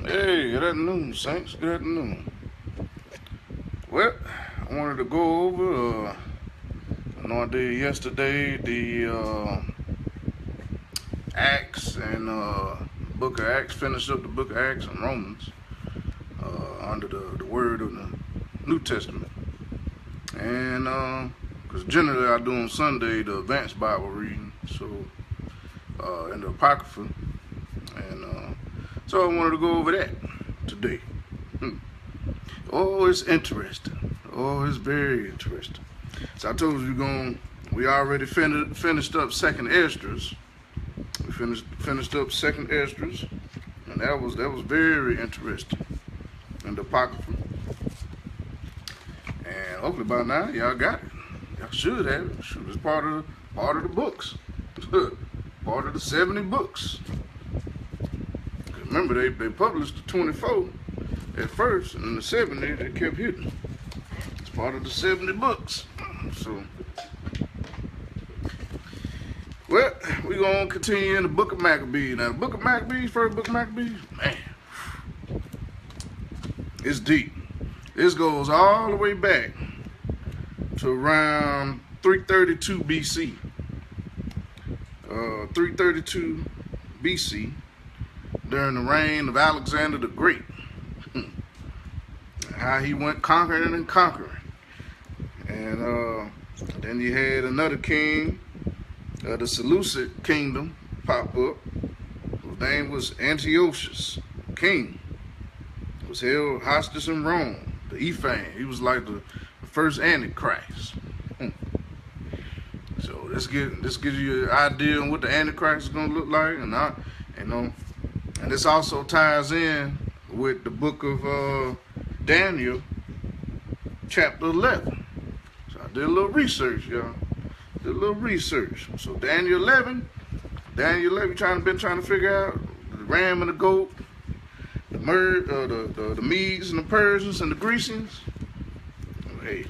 Hey, good afternoon, Saints. Good afternoon. Well, I wanted to go over, I know I did yesterday, the Acts and book of Acts, finished up the book of Acts and Romans under the word of the New Testament. And because generally I do on Sunday the advanced Bible reading, so in the Apocrypha. And so I wanted to go over that today. Oh, it's interesting. Oh, it's very interesting. So I told you we already finished up Second Esdras. We finished up Second Esdras, and that was very interesting in the Apocrypha. And hopefully by now y'all got it. Y'all should have it. Shoot, it's part of the books. Part of the 70 books. Remember, they published the 24 at first, and in the 70 they kept hitting. It's part of the 70 books. So, well, we're going to continue in the book of Maccabees. Now, the book of Maccabees, first book of Maccabees, man, it's deep. This goes all the way back to around 332 BC. 332 BC, during the reign of Alexander the Great. How he went conquering and conquering. And then you had another king, the Seleucid kingdom, pop up, whose name was Antiochus, king. He was held hostage in Rome, the Ephraim. He was like the first Antichrist. So this gives you an idea on what the Antichrist is going to look like, and this also ties in with the book of Daniel, chapter 11. So I did a little research, y'all. Did a little research. So Daniel 11, been trying to figure out the ram and the goat, the Medes and the Persians and the Grecians. Hey,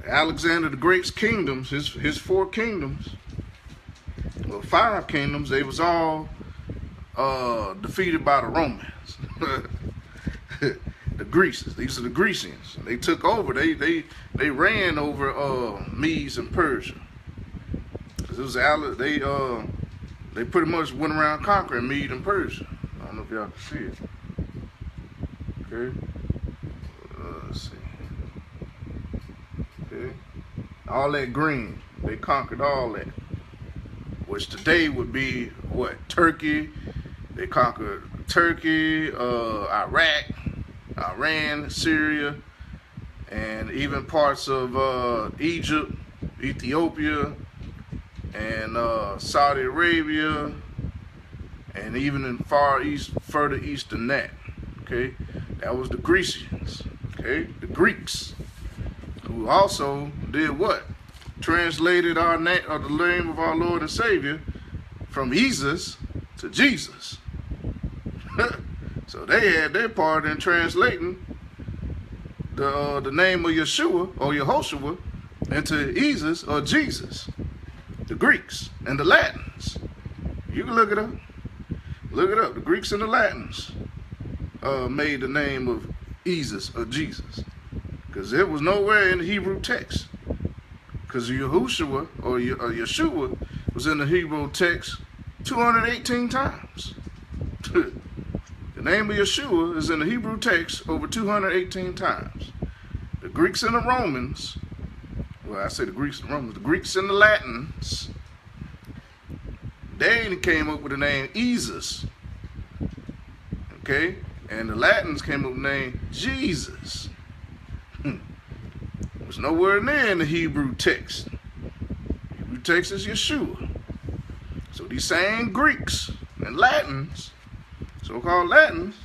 Alexander the Great's kingdoms, his 4 kingdoms, well, 5 kingdoms, they was all defeated by the Romans. The Greeks, these are the Grecians. They took over. They ran over Medes and Persia. It was they pretty much went around conquering Mede and Persia. I don't know if y'all can see it. Okay, let's see. Okay, all that green, they conquered all that. Which today would be what? Turkey. They conquered Turkey, Iraq, Iran, Syria, and even parts of Egypt, Ethiopia, and Saudi Arabia, and even in far east, further east than that. Okay, that was the Grecians. Okay, the Greeks, who also did what? Translated the name of our Lord and Savior from Jesus to Jesus. So they had their part in translating the name of Yeshua or Yehoshua into Jesus or Jesus. The Greeks and the Latins. You can look it up. Look it up. The Greeks and the Latins made the name of Jesus or Jesus, because it was nowhere in the Hebrew text. Because Yehoshua or Yeshua was in the Hebrew text 218 times. The name of Yeshua is in the Hebrew text over 218 times. The Greeks and the Romans, well, I say the Greeks and the Romans, the Greeks and the Latins, they came up with the name Jesus. Okay? And the Latins came up with the name Jesus. There's nowhere near in the Hebrew text. Hebrew text is Yeshua. So these same Greeks and Latins, so-called Latins,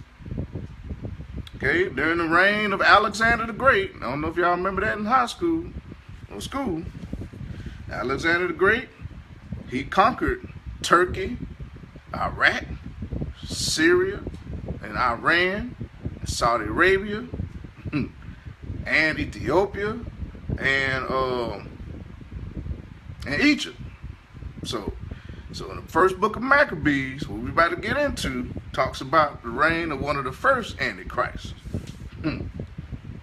okay, during the reign of Alexander the Great, I don't know if y'all remember that in high school or school, Alexander the Great, he conquered Turkey, Iraq, Syria, and Iran, and Saudi Arabia, and Ethiopia, and Egypt. So So in the first book of Maccabees, what we're about to get into, talks about the reign of one of the first Antichrists.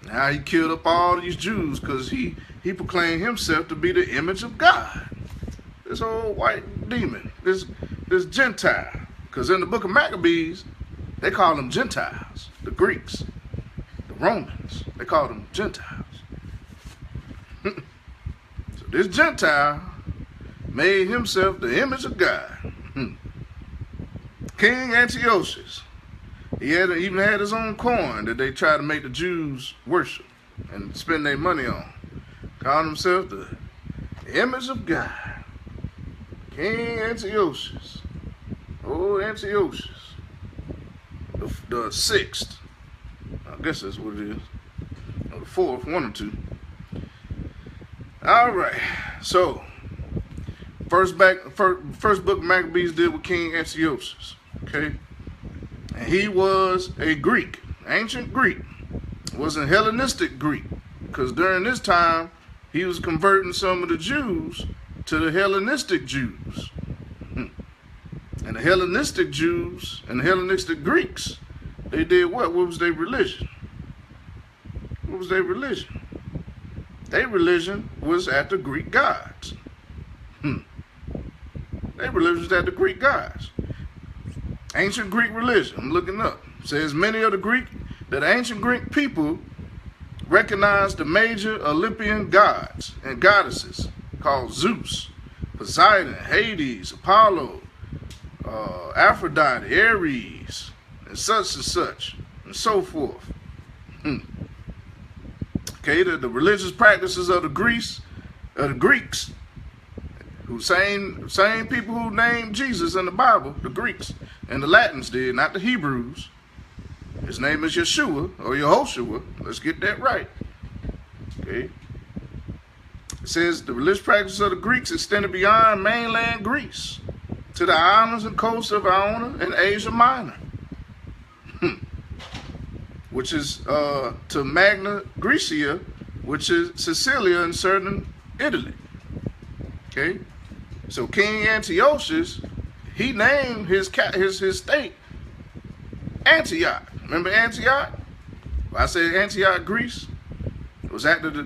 Now he killed up all these Jews because he proclaimed himself to be the image of God. This old white demon, this Gentile. Because in the book of Maccabees, they call them Gentiles, the Greeks, the Romans. They call them Gentiles. So this Gentile made himself the image of God. King Antiochus. He even had his own coin that they tried to make the Jews worship and spend their money on. Called himself the image of God. King Antiochus. Oh, Antiochus. The sixth. I guess that's what it is. Or the fourth, one or two. All right. So, first book of Maccabees deal with King Antiochus. Okay. And he was a Greek, ancient Greek. Wasn't Hellenistic Greek, because during this time he was converting some of the Jews to the Hellenistic Jews. And the Hellenistic Jews and the Hellenistic Greeks, they did what? What was their religion? What was their religion? Their religion was at the Greek gods. Their religion was at the Greek gods. Ancient Greek religion, I'm looking up. Says many of the ancient Greek people recognized the major Olympian gods and goddesses called Zeus, Poseidon, Hades, Apollo, Aphrodite, Ares, and such, and so forth. Okay, the religious practices of the Greeks, who same people who named Jesus in the Bible, the Greeks and the Latins did, not the Hebrews. His name is Yeshua or Yehoshua. Let's get that right. Okay. It says the religious practices of the Greeks extended beyond mainland Greece to the islands and coasts of Iona and Asia Minor, which is to Magna Graecia, which is Sicilia and southern Italy. Okay. So King Antiochus, he named his state Antioch. Remember Antioch? I said Antioch, Greece. It was after the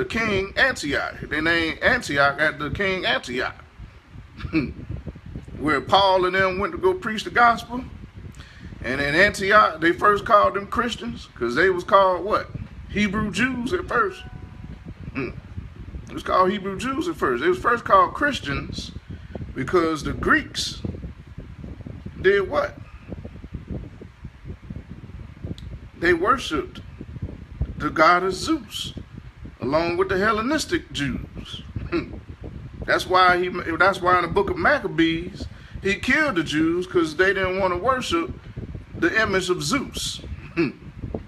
king Antioch. They named Antioch after the king Antioch, where Paul and them went to go preach the gospel. And in Antioch, they first called them Christians because they was called what? Hebrew Jews at first. It was called Hebrew Jews at first. They was first called Christians because the Greeks did what? They worshipped the goddess Zeus along with the Hellenistic Jews. That's why in the book of Maccabees he killed the Jews, because they didn't want to worship the image of Zeus. They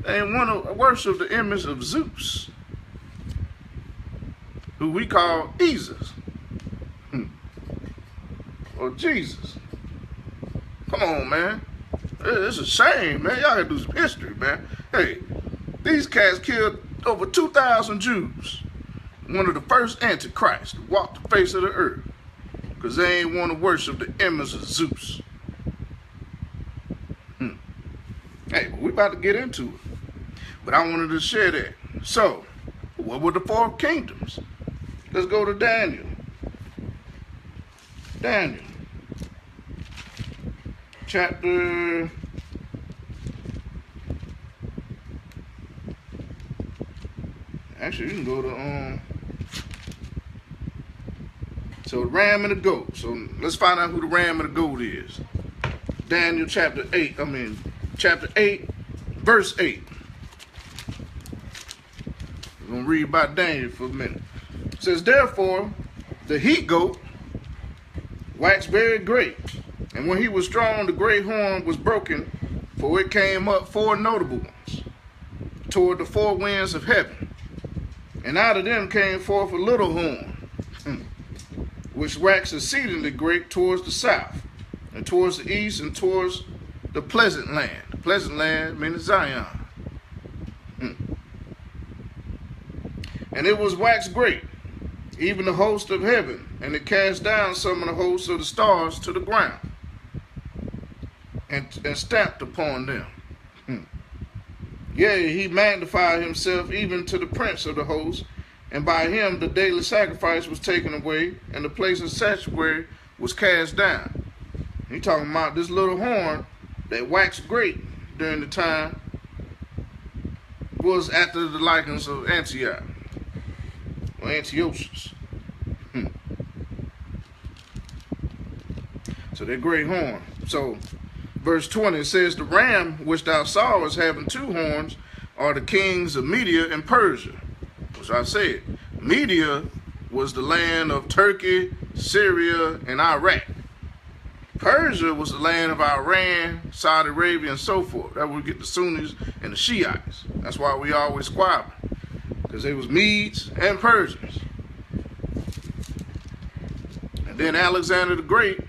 didn't want to worship the image of Zeus, who we call Jesus or Jesus. Come on, man. It's a shame, man. Y'all gotta do some history, man. Hey, these cats killed over 2,000 Jews. One of the first antichrists to walk the face of the earth, because they ain't want to worship the image of Zeus. Hey, but we about to get into it. But I wanted to share that. So, what were the four kingdoms? Let's go to Daniel. Daniel. Chapter... Actually, you can go to... So, the ram and the goat. So, let's find out who the ram and the goat is. Daniel chapter 8, verse 8. We're going to read about Daniel for a minute. It says, therefore, the he-goat waxed very great, and when he was strong, the great horn was broken, for it came up four notable ones toward the four winds of heaven. And out of them came forth a little horn, which waxed exceedingly great towards the south, and towards the east, and towards the pleasant land. The pleasant land meaning Zion. And it was waxed great, even the host of heaven, and it cast down some of the hosts of the stars to the ground, and stamped upon them. Yea, he magnified himself even to the prince of the host, and by him the daily sacrifice was taken away, and the place of sanctuary was cast down. He talking about this little horn that waxed great during the time was after the likeness of Antioch, or Antiochus. So that great horn. So verse 20 says, the ram which thou sawest having two horns are the kings of Media and Persia. Which I said, Media was the land of Turkey, Syria, and Iraq. Persia was the land of Iran, Saudi Arabia, and so forth. That's where we get the Sunnis and the Shiites. That's why we always squabble, because they was Medes and Persians. And then Alexander the Great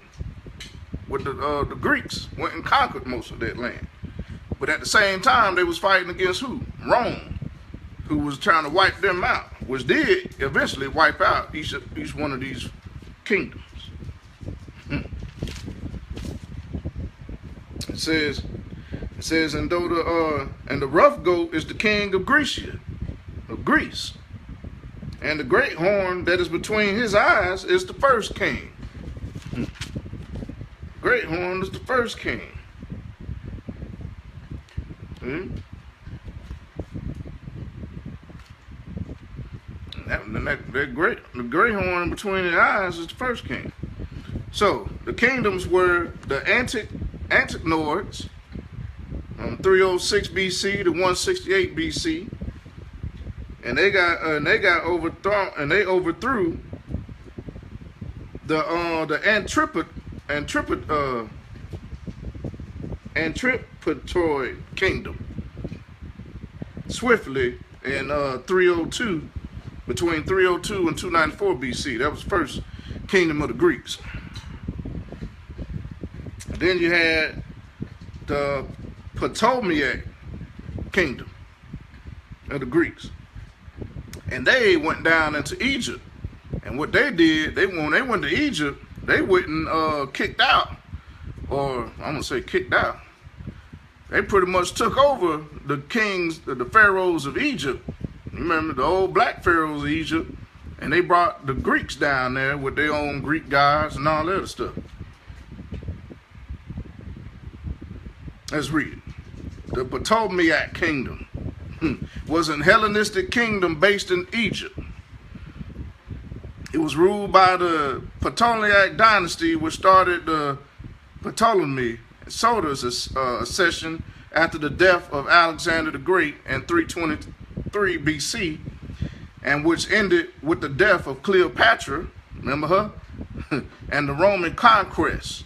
with the Greeks went and conquered most of that land. But at the same time, they was fighting against who? Rome, who was trying to wipe them out, which did eventually wipe out each one of these kingdoms. It says, and though the rough goat is the king of Greece, and the great horn that is between his eyes is the first king. Great horn is the first king. The great horn between the eyes is the first king. So the kingdoms were the Antichnoids, 306 BC to 168 BC, and they got overthrown, and they overthrew the Antipatroid kingdom swiftly in 302, between 302 and 294 BC. That was the first kingdom of the Greeks. Then you had the Ptolemaic kingdom of the Greeks, and they went down into Egypt. And what they did, when they went to Egypt, they went kicked out, or I'm gonna say kicked out. They pretty much took over the kings, the pharaohs of Egypt. Remember the old black pharaohs of Egypt, and they brought the Greeks down there with their own Greek gods and all that other stuff. Let's read it. The Ptolemaic kingdom was an Hellenistic kingdom based in Egypt. It was ruled by the Ptolemaic dynasty, which started the Ptolemy Soter's accession after the death of Alexander the Great in 323 BC, and which ended with the death of Cleopatra, remember her, and the Roman conquest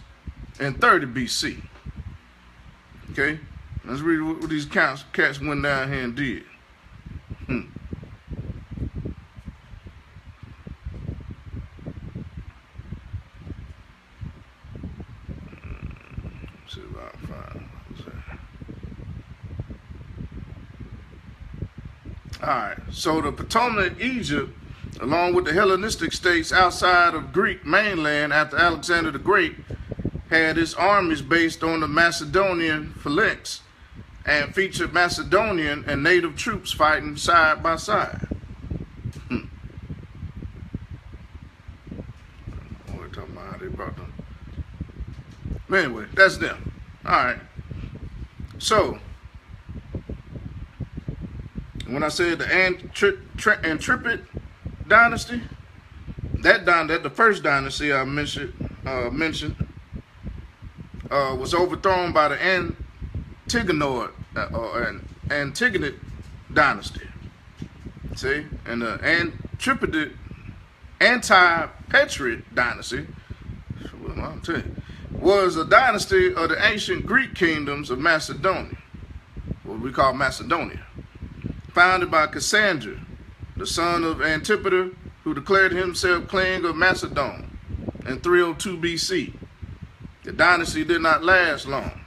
in 30 BC. Okay, let's read what these cats went down here and did. See if I can find it. Alright, so the Ptolemaic Egypt, along with the Hellenistic states outside of Greek mainland after Alexander the Great, had its armies based on the Macedonian phalanx and featured Macedonian and native troops fighting side by side. We're talking about how they brought them. But anyway, that's them. Alright. So, when I said the Antipatroid dynasty, that the first dynasty I mentioned, was overthrown by the Antigonid dynasty. See, and the Antipatroid dynasty, I'll tell you, was a dynasty of the ancient Greek kingdoms of Macedonia, what we call Macedonia, founded by Cassander, the son of Antipater, who declared himself king of Macedon in 302 BC. The dynasty did not last long.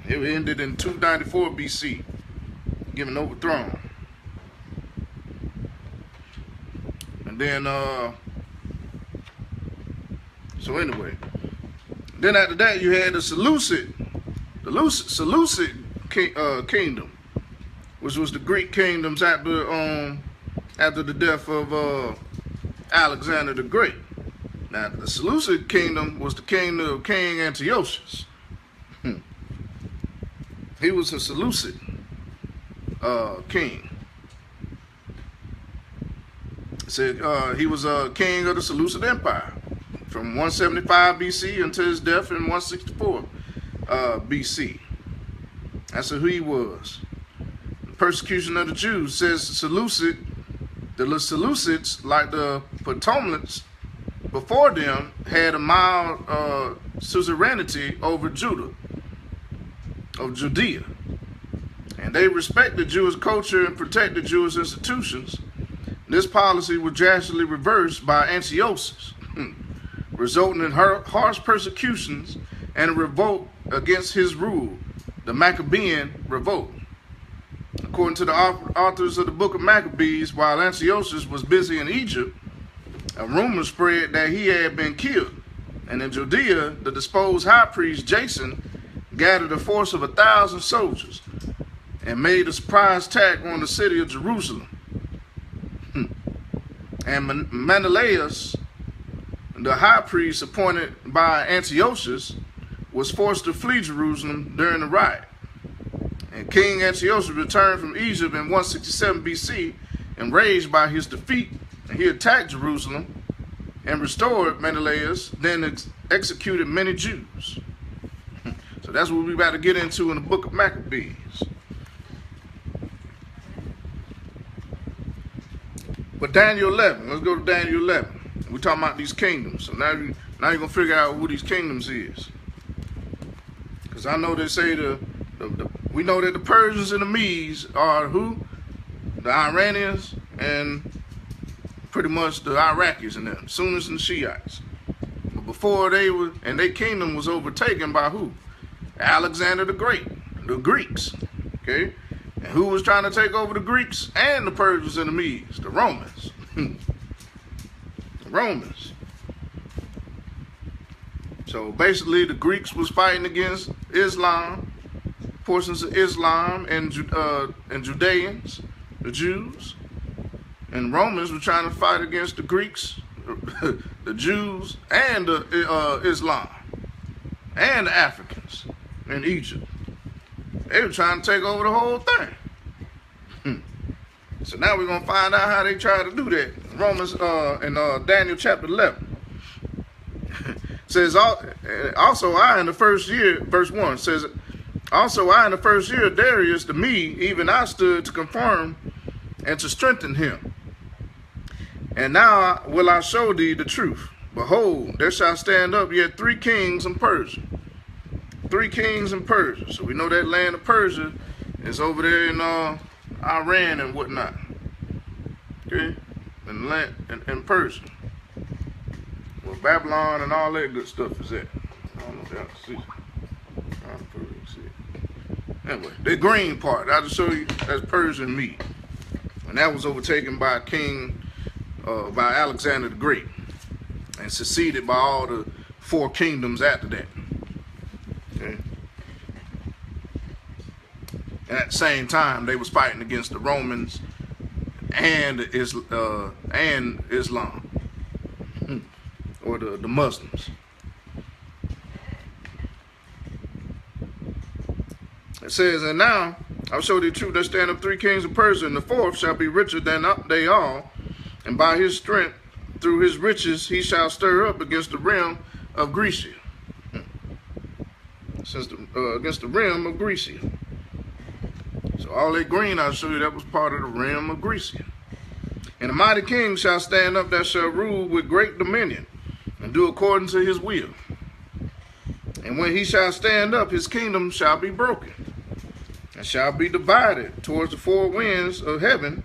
It ended in 294 BC, getting overthrown. And then, so anyway, then after that you had the Seleucid kingdom, which was the Greek kingdoms after the death of Alexander the Great. Now, the Seleucid kingdom was the kingdom of King Antiochus. He was a Seleucid king. It said he was a king of the Seleucid Empire from 175 BC until his death in 164 BC. That's who he was. The persecution of the Jews says Seleucid. The Seleucids, like the Ptolemies before them, had a mild suzerainty over Judea. And they respected Jewish culture and protected Jewish institutions. This policy was drastically reversed by Antiochus, resulting in harsh persecutions and a revolt against his rule, the Maccabean revolt. According to the authors of the book of Maccabees, while Antiochus was busy in Egypt, a rumor spread that he had been killed. And in Judea, the deposed high priest Jason gathered a force of 1,000 soldiers and made a surprise attack on the city of Jerusalem. And Menelaus, the high priest appointed by Antiochus, was forced to flee Jerusalem during the riot. And King Antiochus returned from Egypt in 167 BC, enraged by his defeat, and he attacked Jerusalem and restored Menelaus, then executed many Jews. So that's what we're about to get into in the book of Maccabees. But Daniel 11, let's go to Daniel 11. We're talking about these kingdoms. So now you're going to figure out who these kingdoms is. Because I know they say we know that the Persians and the Medes are who? The Iranians and pretty much the Iraqis and them, Sunnis and Shiites. But before they were, and their kingdom was overtaken by who? Alexander the Great, the Greeks. Okay? And who was trying to take over the Greeks and the Persians and the Medes? The Romans. The Romans. So basically the Greeks was fighting against Islam, portions of Islam and Judeans, the Jews. And Romans were trying to fight against the Greeks, the Jews, and the Islam, and the Africans in Egypt. They were trying to take over the whole thing. So now we're going to find out how they try to do that. Romans in Daniel chapter 11. Says, also I in the first year, verse 1 says, also I in the first year of Darius the Mede, even I stood to confirm and to strengthen him. And now will I show thee the truth. Behold, there shall stand up yet 3 kings in Persia. 3 kings in Persia. So we know that land of Persia is over there in Iran and whatnot. Okay? In Persia. Well, Babylon and all that good stuff is at. I don't know if y'all can see. Anyway, the green part, I'll just show you, that's Persian meat. And that was overtaken by by Alexander the Great. And succeeded by all the 4 kingdoms after that. Okay. And at the same time, they was fighting against the Romans and Islam, or the Muslims. It says, and now I'll show thee the truth. There stand up 3 kings of Persia, and the 4th shall be richer than they all, and by his strength, through his riches, he shall stir up against the realm of Grecia. Against the realm of Grecia. So all that green I'll show you, that was part of the realm of Grecia. And a mighty king shall stand up that shall rule with great dominion, and do according to his will. And when he shall stand up, his kingdom shall be broken, and shall be divided towards the 4 winds of heaven,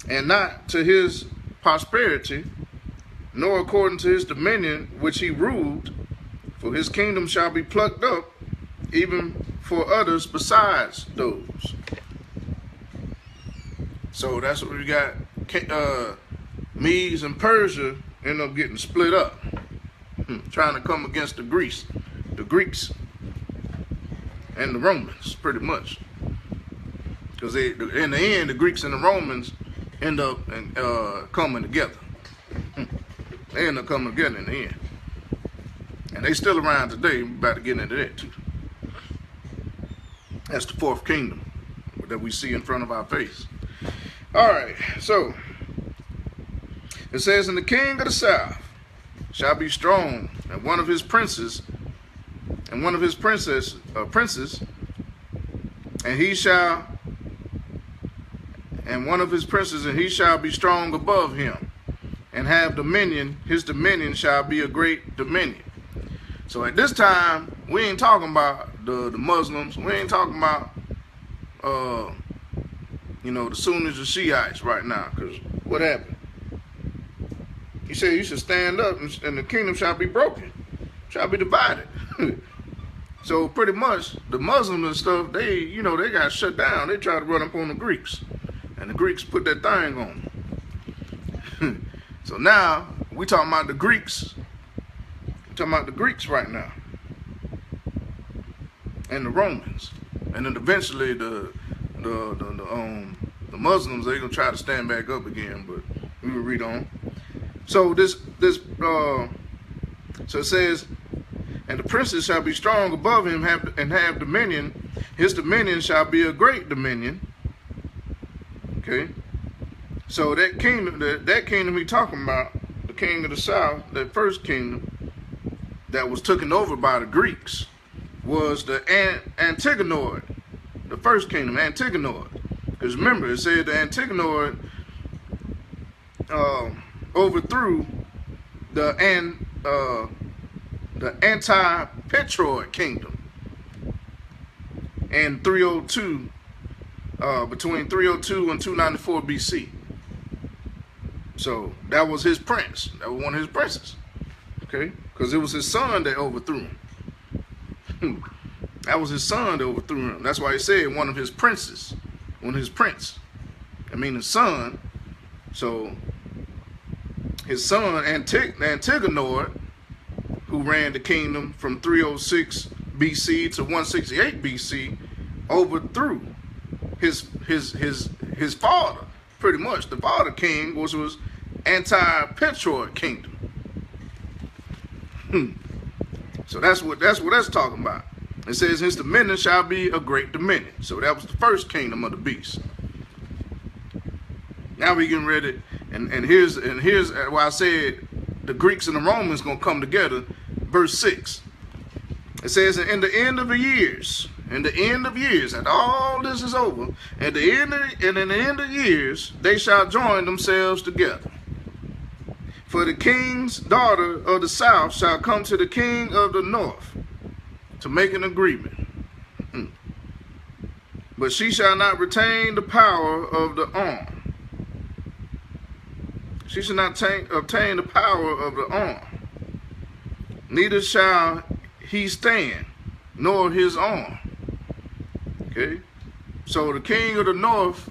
and not to his prosperity, nor according to his dominion which he ruled, for his kingdom shall be plucked up, even for others besides those. So that's what we got. Medes and Persia end up getting split up, trying to come against the Greeks and the Romans, pretty much. Because in the end, the Greeks and the Romans end up coming together. They end up coming together in the end. And they still around today. We're about to get into that too. That's the fourth kingdom that we see in front of our face. All right, so it says, and the king of the south shall be strong, and one of his princes, and he shall be strong above him, and have dominion. His dominion shall be a great dominion. So at this time, we ain't talking about the Muslims. We ain't talking about the Sunnis or Shiites right now. Because what happened? He said you should stand up, and the kingdom shall be broken, shall be divided. So pretty much the Muslims and stuff, they got shut down. They tried to run up on the Greeks, and the Greeks put that thing on them. So now we talking about the Greeks. We're talking about the Greeks right now, and the Romans, and then eventually the Muslims, they're gonna try to stand back up again. But we will read on. So so it says, and the princes shall be strong above him, and have dominion. His dominion shall be a great dominion. Okay. So that kingdom he talking about, the king of the south, that first kingdom that was taken over by the Greeks, was the Antigonoid, the first kingdom, Antigonoid. Because remember, it said the Antigonoid overthrew the anti-Petroid kingdom in 302, between 302 and 294 BC. So that was his prince. That was one of his princes. Okay, because it was his son that overthrew him. That was his son that overthrew him. That's why he said one of his princes, one of his prince. I mean his son. So his son Antigonoid, who ran the kingdom from 306 BC to 168 BC, overthrew his father, pretty much the father king, which was anti-Petroid kingdom. So that's what that's talking about. It says his dominion shall be a great dominion. So that was the first kingdom of the beast. Now we getting ready, and here's why I said the Greeks and the Romans gonna come together. Verse 6. It says, in the end of the years, after all this is over, in the end of years, they shall join themselves together. For the king's daughter of the south shall come to the king of the north to make an agreement. But she shall not retain the power of the arm. She shall not obtain the power of the arm. Neither shall he stand, nor his arm. Okay? So the king of the north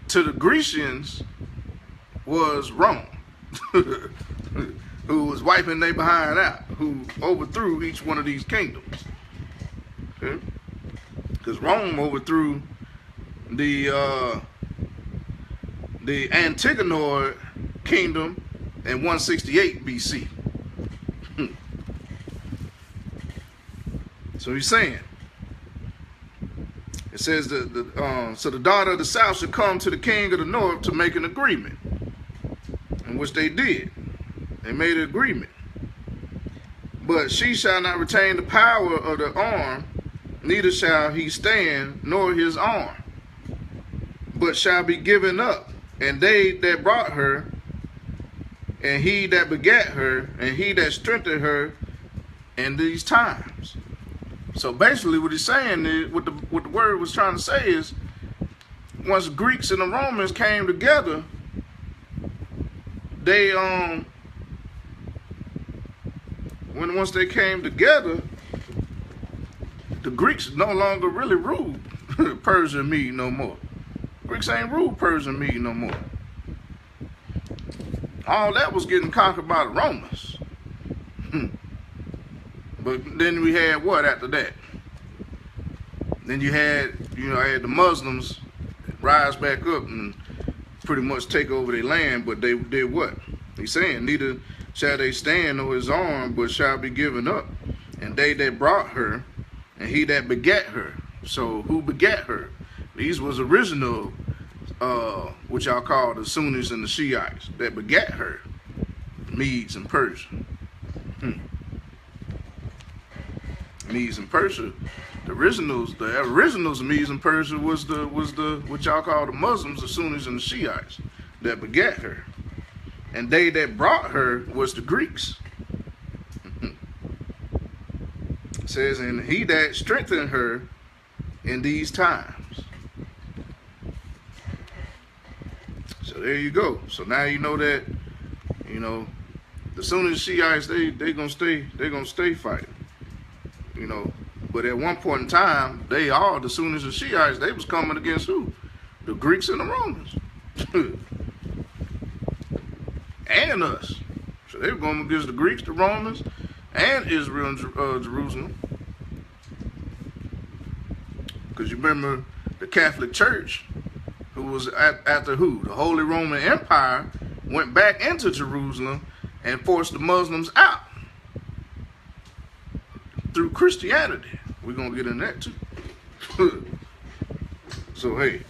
to the Grecians was Rome, who was wiping their behind out, who overthrew each one of these kingdoms. Okay? Because Rome overthrew the Antigonoid kingdom in 168 BC. So he's saying, it says so the daughter of the south should come to the king of the north to make an agreement, in which they did. They made an agreement. But she shall not retain the power of the arm, neither shall he stand, nor his arm, but shall be given up, and they that brought her, and he that begat her, and he that strengthened her in these times. So basically what he's saying is, what the word was trying to say is, once the Greeks and the Romans came together, they once they came together, the Greeks no longer really ruled Persia and Mede no more. Greeks ain't ruled Persia and Mede no more. All that was getting conquered by the Romans. But then we had what after that? Then you had, had the Muslims rise back up and pretty much take over their land, but they did what? He's saying, neither shall they stand nor his arm, but shall be given up. And they that brought her, and he that begat her. So who begat her? These was original, what y'all call the Sunnis and the Shiites that begat her, Medes and Persia. Medes and Persia, the originals of Medes and Persia was the what y'all call the Muslims, the Sunnis and the Shiites that begat her, and they that brought her was the Greeks. It says, and he that strengthened her in these times. So there you go. So now you know that, the Sunnis Shiites they gonna stay fighting. But at one point in time, the Sunnis and Shiites, they was coming against who? The Greeks and the Romans. And us. So they were going against the Greeks, the Romans, and Israel and Jerusalem. Because you remember the Catholic Church, who was after who? The Holy Roman Empire went back into Jerusalem and forced the Muslims out through Christianity. We're going to get in that too. So, hey.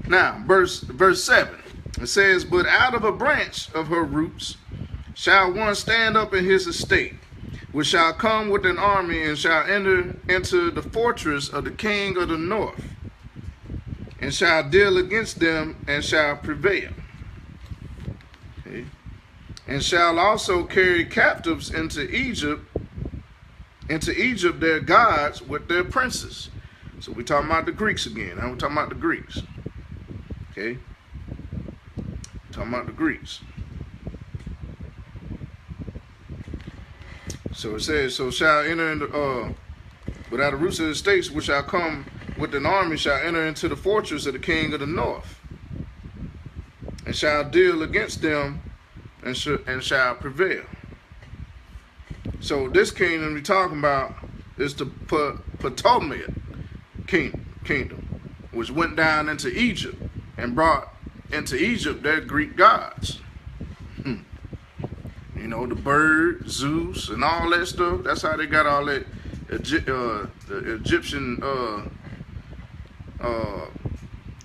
Now, verse 7. It says, but out of a branch of her roots shall one stand up in his estate, which shall come with an army and shall enter into the fortress of the king of the north, and shall deal against them and shall prevail. Okay. And shall also carry captives into Egypt their gods with their princes. So we're talking about the Greeks again. Now we're talking about the Greeks. Okay? Talking about the Greeks. So it says, so shall enter into, but out of the roots of the estates which shall come with an army shall enter into the fortress of the king of the north, and shall deal against them and shall prevail. So this kingdom we're talking about is the Ptolemaic kingdom, which went down into Egypt and brought into Egypt their Greek gods. The bird, Zeus, and all that stuff. That's how they got all that the Egyptian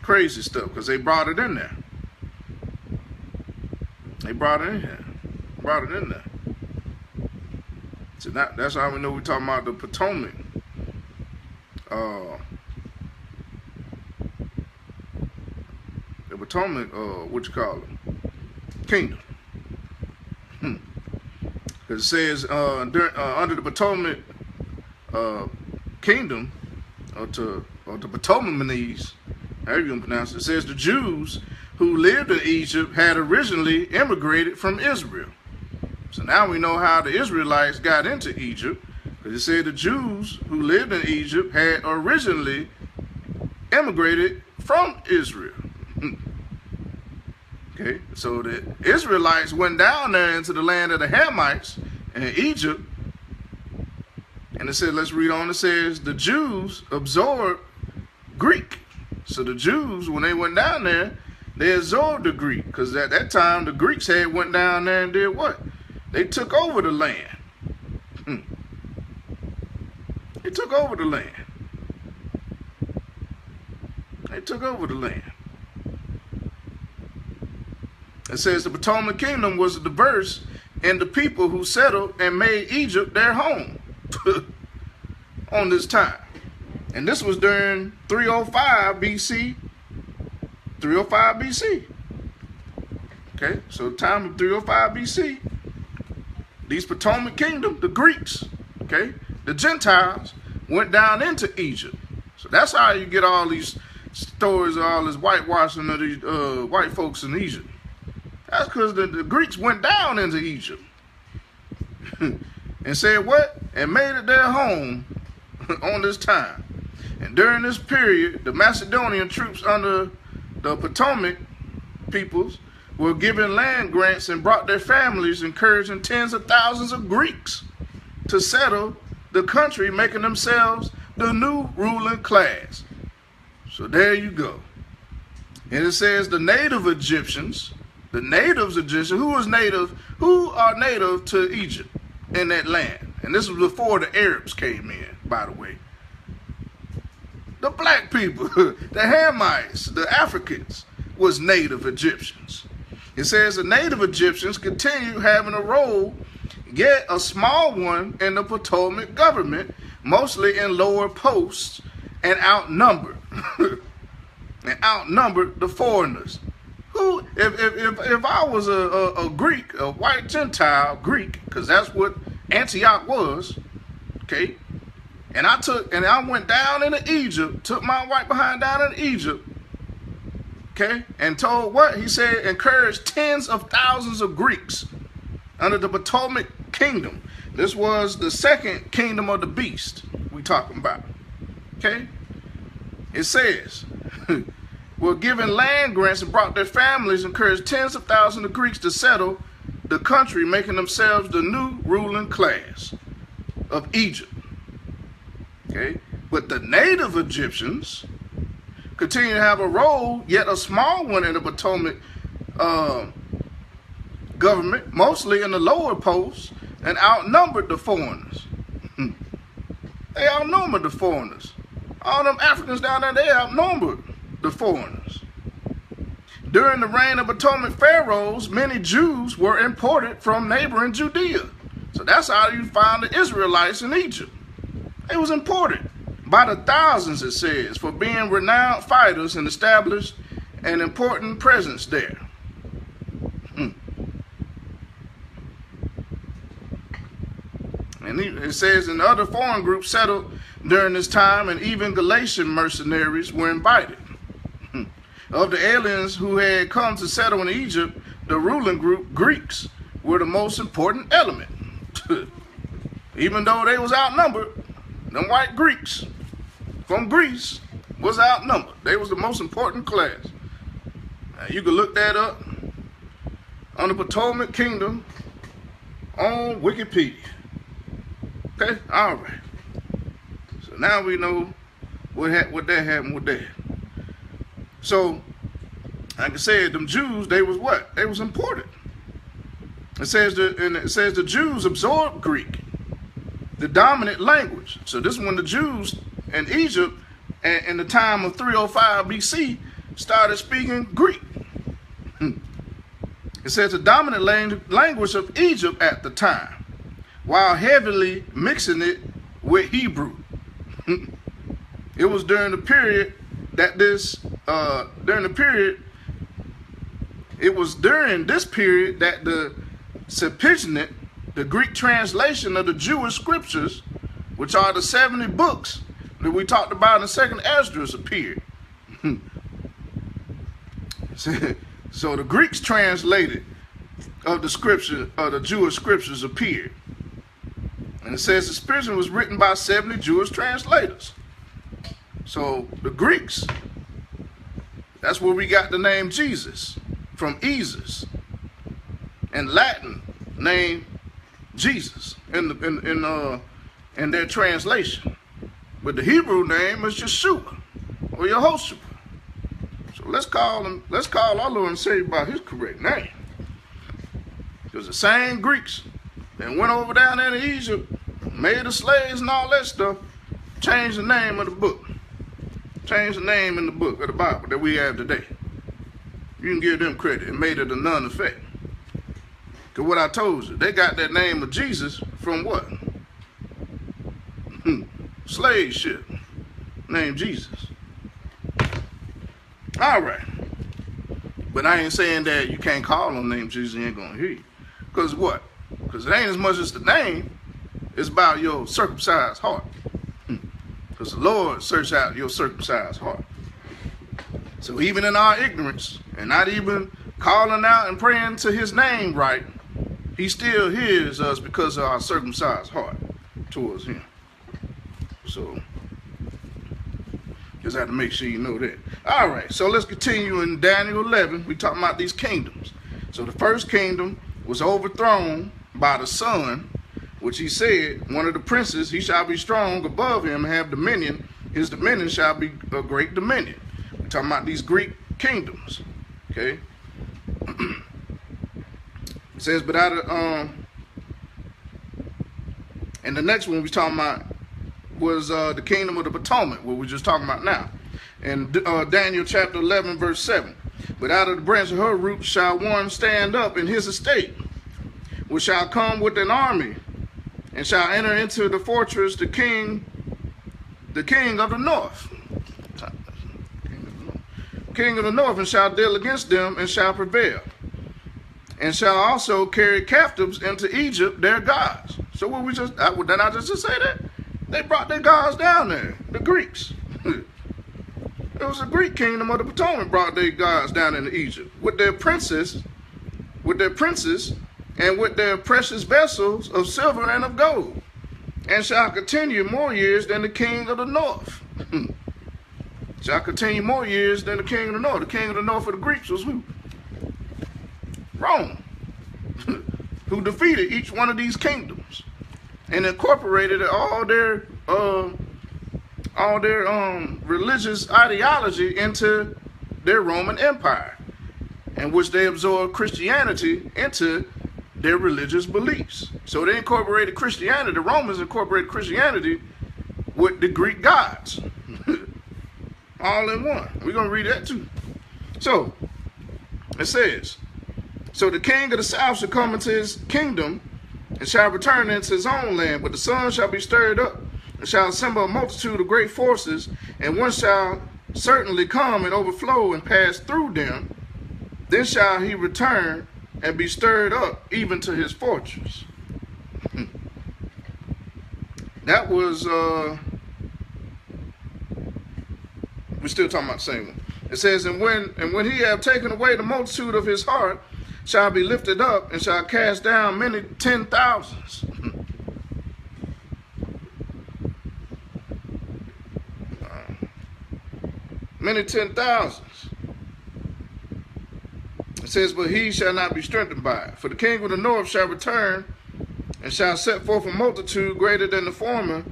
crazy stuff, because they brought it in there. They brought it in here. Brought it in there. So that's how we know we're talking about the Potomac. The Potomac, kingdom. Because it says under the Potomac kingdom, or the Ptolemies, however you can pronounce it, it says the Jews who lived in Egypt had originally immigrated from Israel. So now we know how the Israelites got into Egypt, because it said the Jews who lived in Egypt had originally immigrated from Israel. Okay, so the Israelites went down there into the land of the Hamites in Egypt, and it said, let's read on, it says, the Jews absorbed Greek. So the Jews, when they went down there, they absorbed the Greek, because at that time, the Greeks had went down there and did what? They took over the land. They took over the land. They took over the land. It says the Potomac kingdom was diverse in the people who settled and made Egypt their home on this time. And this was during 305 BC. 305 BC. Okay, so time of 305 BC, these Potomac kingdom, the Greeks, okay, the Gentiles, went down into Egypt. So that's how you get all these stories of all this whitewashing of these white folks in Egypt. That's because the Greeks went down into Egypt and said what? And made it their home on this time. And during this period, the Macedonian troops under the Potomac peoples were given land grants and brought their families, encouraging tens of thousands of Greeks to settle the country, making themselves the new ruling class. So there you go. And it says the native Egyptians, who are native to Egypt in that land. And this was before the Arabs came in, by the way. The black people, the Hamites, the Africans, was native Egyptians. It says the native Egyptians continue having a role, yet a small one, in the Ptolemaic government, mostly in lower posts, and outnumbered the foreigners. Who, if I was a Greek, a white Gentile Greek, because that's what Antioch was, okay, and I went down into Egypt, took my white behind down into Egypt, okay, and told what? He said, encouraged tens of thousands of Greeks under the Ptolemaic kingdom. This was the second kingdom of the beast we talking about, okay? It says, were given land grants and brought their families, encouraged tens of thousands of Greeks to settle the country, making themselves the new ruling class of Egypt, okay? But the native Egyptians continue to have a role, yet a small one, in the Ptolemaic government, mostly in the lower posts, and outnumbered the foreigners. They outnumbered the foreigners. All them Africans down there, they outnumbered the foreigners. During the reign of Ptolemaic pharaohs, many Jews were imported from neighboring Judea. So that's how you find the Israelites in Egypt. They was imported by the thousands, it says, for being renowned fighters and established an important presence there. And it says, and other foreign groups settled during this time, and even Galatian mercenaries were invited. Of the aliens who had come to settle in Egypt, the ruling group, Greeks, were the most important element. Even though they was outnumbered, them white Greeks from Greece was outnumbered. They was the most important class. Now, you can look that up on the Ptolemaic Kingdom on Wikipedia. Okay, all right. So now we know what that happened with that. So, like I said, them Jews, they was what? They was imported. It says the Jews absorbed Greek, the dominant language. So this is when the Jews in Egypt, in the time of 305 BC, started speaking Greek. It says the dominant language of Egypt at the time, while heavily mixing it with Hebrew. It was during the period that the Septuagint, the Greek translation of the Jewish scriptures, which are the 70 books that we talked about in the second Esdras, appeared. So the Greeks translated of the scripture, of the Jewish scriptures, appeared. And it says the Septuagint was written by 70 Jewish translators. So the Greeks, that's where we got the name Jesus from Jesus. In Latin, name Jesus in their translation. But the Hebrew name is Yeshua or Yehoshua. So let's call our Lord and Savior by his correct name. Because the same Greeks that went over down there to Egypt, made the slaves and all that stuff, changed the name of the book. Changed the name in the book of the Bible that we have today. You can give them credit. It made it a non-effect. Because what I told you, they got that name of Jesus from what? Slave ship named Jesus. All right. But I ain't saying that you can't call on the name Jesus, he ain't going to hear you. Because what? Because it ain't as much as the name, it's about your circumcised heart. Because the Lord searched out your circumcised heart. So even in our ignorance, and not even calling out and praying to his name right, he still hears us because of our circumcised heart towards him. So, just have to make sure you know that. All right, so let's continue in Daniel 11. We're talking about these kingdoms. So the first kingdom was overthrown by the son, which he said, one of the princes, he shall be strong above him and have dominion. His dominion shall be a great dominion. We're talking about these Greek kingdoms. Okay. It says, but out of and the next one we're talking about was the kingdom of the Potomac, what we're just talking about now. In Daniel chapter 11, verse 7. But out of the branch of her root shall one stand up in his estate, which shall come with an army, and shall enter into the fortress, the king of the north. King of the north, and shall deal against them, and shall prevail. And shall also carry captives into Egypt their gods. So what we just, did I just say that? They brought their gods down there, the Greeks. It was the Greek kingdom of the Potomac brought their gods down into Egypt with their princes, and with their precious vessels of silver and of gold, and shall continue more years than the king of the north. Shall continue more years than the king of the north. The king of the north of the Greeks was who? Rome, who defeated each one of these kingdoms and incorporated all their religious ideology into their Roman Empire, in which they absorbed Christianity into their religious beliefs. So they incorporated Christianity, the Romans incorporated Christianity with the Greek gods. All in one. We're going to read that too. So, it says, so the king of the south shall come into his kingdom, and shall return into his own land, but the sun shall be stirred up, and shall assemble a multitude of great forces, and one shall certainly come and overflow and pass through them. Then shall he return and be stirred up even to his fortress. That was, we're still talking about the same one. It says, and when he have taken away the multitude of his heart, shall be lifted up, and shall cast down many 10,000s. Many 10,000s. It says, but he shall not be strengthened by it. For the king of the north shall return, and shall set forth a multitude greater than the former,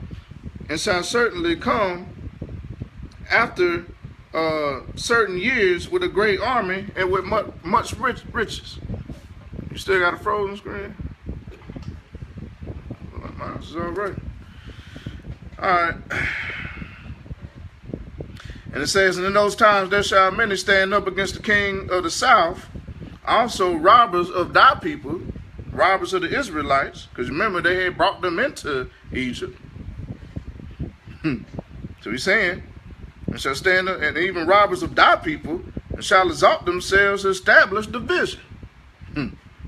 and shall certainly come after certain years with a great army and with much riches. You still got a frozen screen? Mine's all right. All right. And it says, and in those times there shall many stand up against the king of the south, also robbers of thy people, robbers of the Israelites, because remember they had brought them into Egypt. So he's saying, and shall stand up, and even robbers of thy people, and shall exalt themselves to establish division.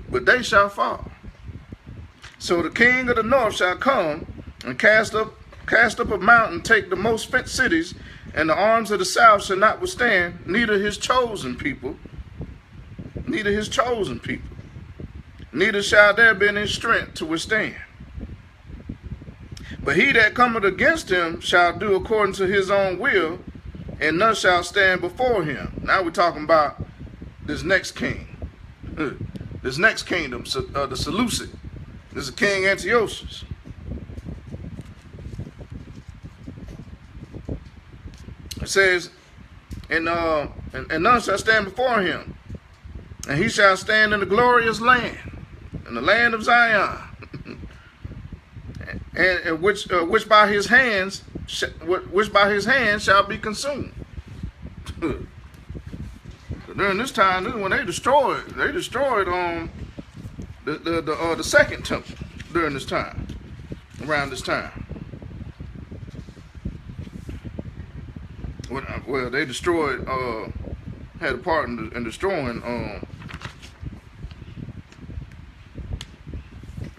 But they shall fall. So the king of the north shall come and cast up a mountain, take the most fenced cities, and the arms of the south shall not withstand, neither his chosen people, neither shall there be any strength to withstand. But he that cometh against him shall do according to his own will, and none shall stand before him. Now we're talking about this next king, this next kingdom, the Seleucid. This is King Antiochus. It says, and none shall stand before him, and he shall stand in the glorious land, in the land of Zion, and which by his hands shall be consumed. During this time, when they destroyed the second temple during this time, around this time. Well, they destroyed, had a part in destroying,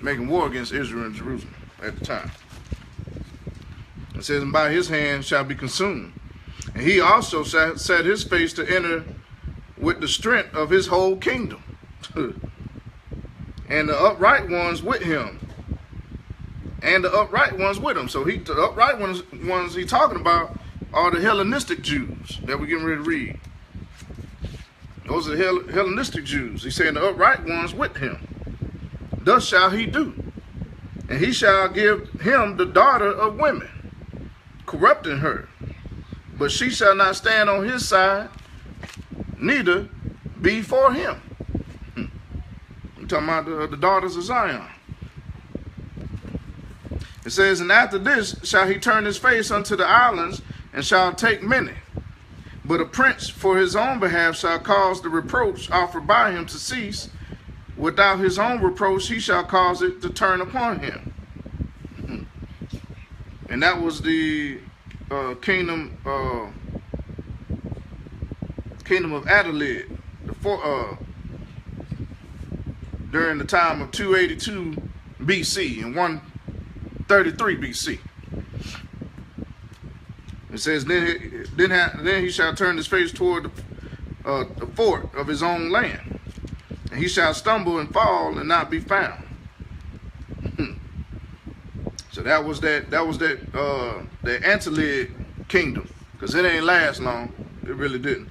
making war against Israel and Jerusalem at the time. It says, and by his hand shall be consumed. And he also set his face to enter with the strength of his whole kingdom. And the upright ones with him. So the upright ones he talking about are the Hellenistic Jews that we're getting ready to read. Those are Hellenistic Jews. He said, the upright ones with him. Thus shall he do. And he shall give him the daughter of women, corrupting her. But she shall not stand on his side, neither be for him. I'm talking about the daughters of Zion. It says, and after this shall he turn his face unto the islands, and shall take many. But a prince for his own behalf shall cause the reproach offered by him to cease. Without his own reproach he shall cause it to turn upon him. And that was the kingdom of Adalid, during the time of 282 BC and 133 BC. It says, then he shall turn his face toward the fort of his own land, and he shall stumble and fall and not be found. So that was that Antilid kingdom, because it ain't last long. It really didn't.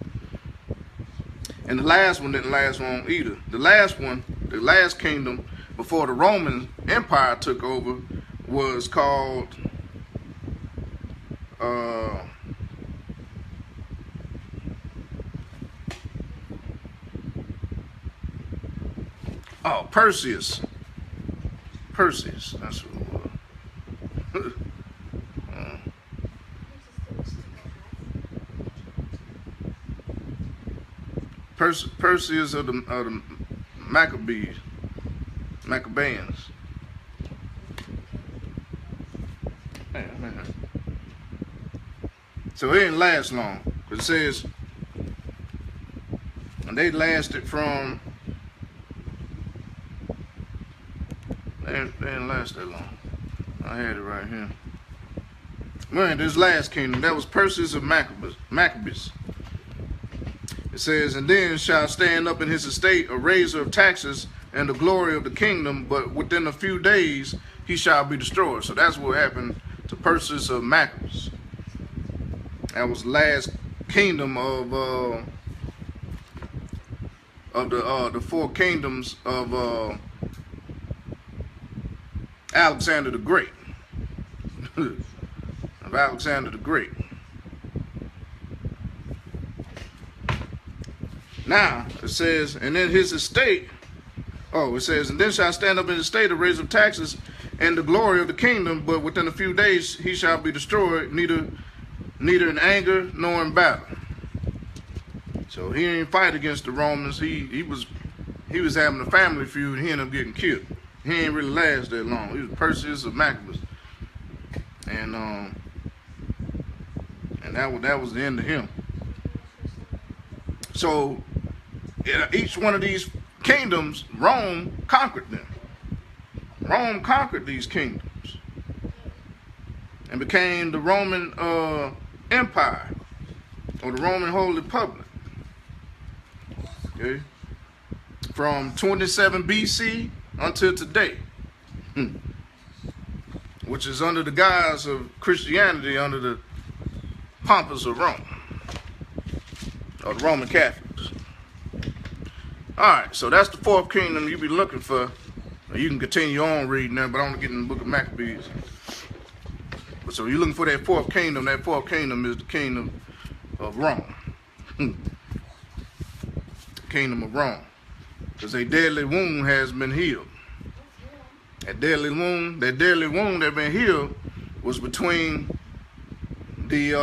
And the last one didn't last long either. The last one, the last kingdom before the Roman Empire took over, was called Perseus. Perseus, that's what it was. Perseus of the Maccabees, Maccabees. So it didn't last long. It says, and they lasted from, they didn't last that long. I had it right here. Well, this last kingdom, that was Perseus of Maccabees. It says, and then shall stand up in his estate a raiser of taxes and the glory of the kingdom, but within a few days he shall be destroyed. So that's what happened to Perseus of Maccabees. That was the last kingdom of the four kingdoms of Alexander the Great. Of Alexander the Great. Now it says, and in his estate, it says, and then shall stand up in his estate a raiser of taxes and the glory of the kingdom, but within a few days he shall be destroyed, neither in anger nor in battle. So he didn't fight against the Romans. He was having a family feud. He ended up getting killed. He ain't really last that long. He was Perseus of Maccabees, and that was the end of him. So each one of these kingdoms, Rome conquered them. Rome conquered these kingdoms and became the Roman Empire, or the Roman Holy Republic. Okay, from 27 BC until today, which is under the guise of Christianity, under the pompous of Rome, or the Roman Catholics. All right, so that's the fourth kingdom you be looking for. You can continue on reading that, but I'm gonna get in the book of Maccabees. So you're looking for that fourth kingdom. That fourth kingdom is the kingdom of Rome. Kingdom of Rome. Because a deadly wound has been healed. That deadly wound that been healed was between the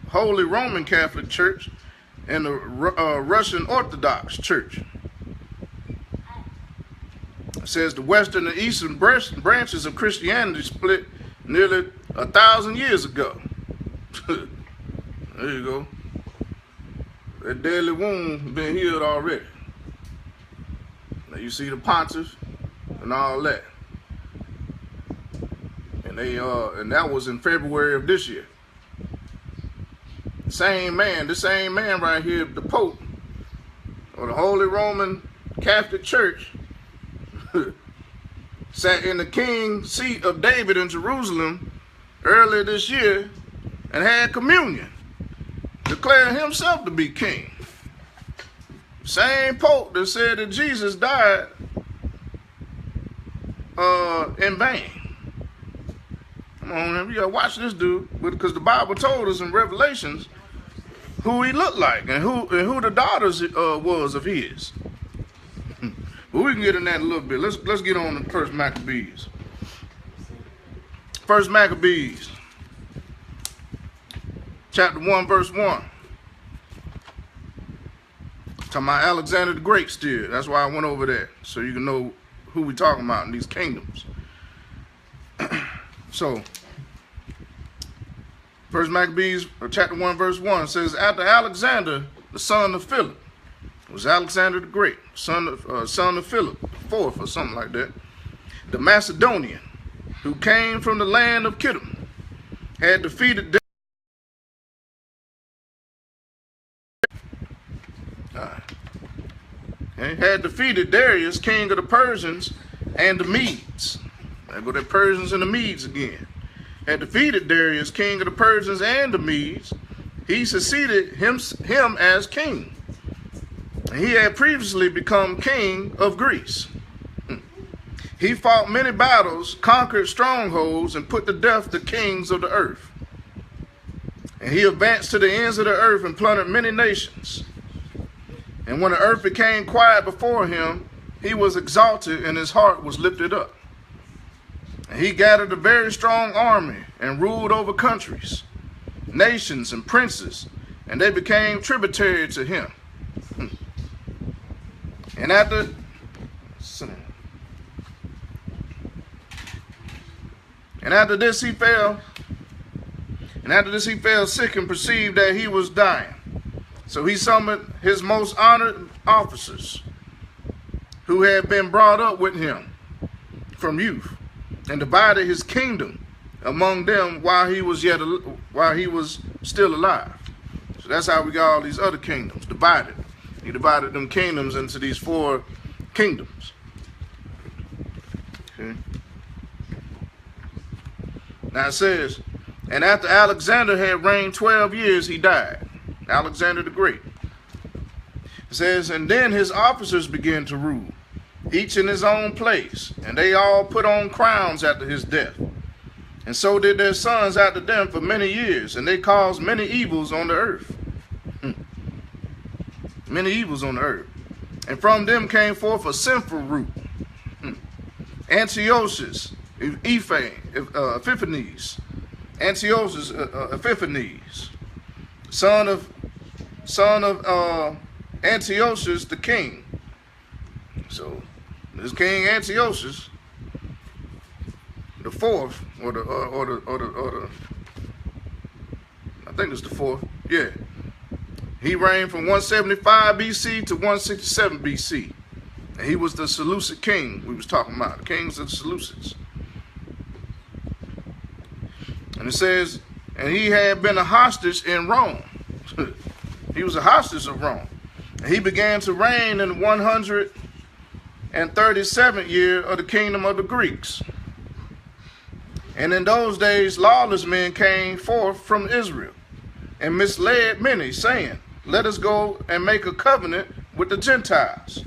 Holy Roman Catholic Church and the Russian Orthodox Church. It says the western and eastern branches of Christianity split nearly 1,000 years ago. There you go. That deadly wound been healed already. Now you see the pontiff and all that. And and that was in February of this year. The same man right here, the Pope, or the Holy Roman Catholic Church, sat in the king's seat of David in Jerusalem earlier this year and had communion, declaring himself to be king. Same Pope that said that Jesus died in vain. Come on, you gotta watch this dude, because the Bible told us in Revelations who he looked like and who the daughters was of his. But we can get in that a little bit. Let's get on to First Maccabees. First Maccabees, chapter 1, verse 1. Talking about Alexander the Great still. That's why I went over there, so you can know who we talking about in these kingdoms. So, First Maccabees, chapter 1, verse 1 says, after Alexander, the son of Philip, it was Alexander the Great, son of Philip, fourth or something like that, the Macedonian, who came from the land of Kittim, had defeated Darius, king of the Persians and the Medes. There go the Persians and the Medes again. Had defeated Darius, king of the Persians and the Medes. He succeeded him as king. He had previously become king of Greece. He fought many battles, conquered strongholds, and put to death the kings of the earth. And he advanced to the ends of the earth and plundered many nations. And when the earth became quiet before him, he was exalted and his heart was lifted up. And he gathered a very strong army and ruled over countries, nations, and princes, and they became tributary to him. And after this he fell sick and perceived that he was dying. So he summoned his most honored officers, who had been brought up with him from youth, and divided his kingdom among them while he was still alive. So that's how we got all these other kingdoms divided. He divided them kingdoms into these 4 kingdoms. Okay. Now it says, and after Alexander had reigned 12 years, he died. Alexander the Great. It says, and then his officers began to rule, each in his own place, and they all put on crowns after his death. And so did their sons after them for many years, and they caused many evils on the earth. Many evils on the earth. And from them came forth a sinful root. Antiochus, Epiphanes, son of Antiochus the king. So this King Antiochus, the fourth, or the I think it's the fourth. Yeah, he reigned from 175 BC to 167 BC, and he was the Seleucid king we was talking about, the kings of the Seleucids. And it says, and he had been a hostage in Rome. He was a hostage of Rome. And he began to reign in the 137th year of the kingdom of the Greeks. And in those days, lawless men came forth from Israel and misled many, saying, let us go and make a covenant with the Gentiles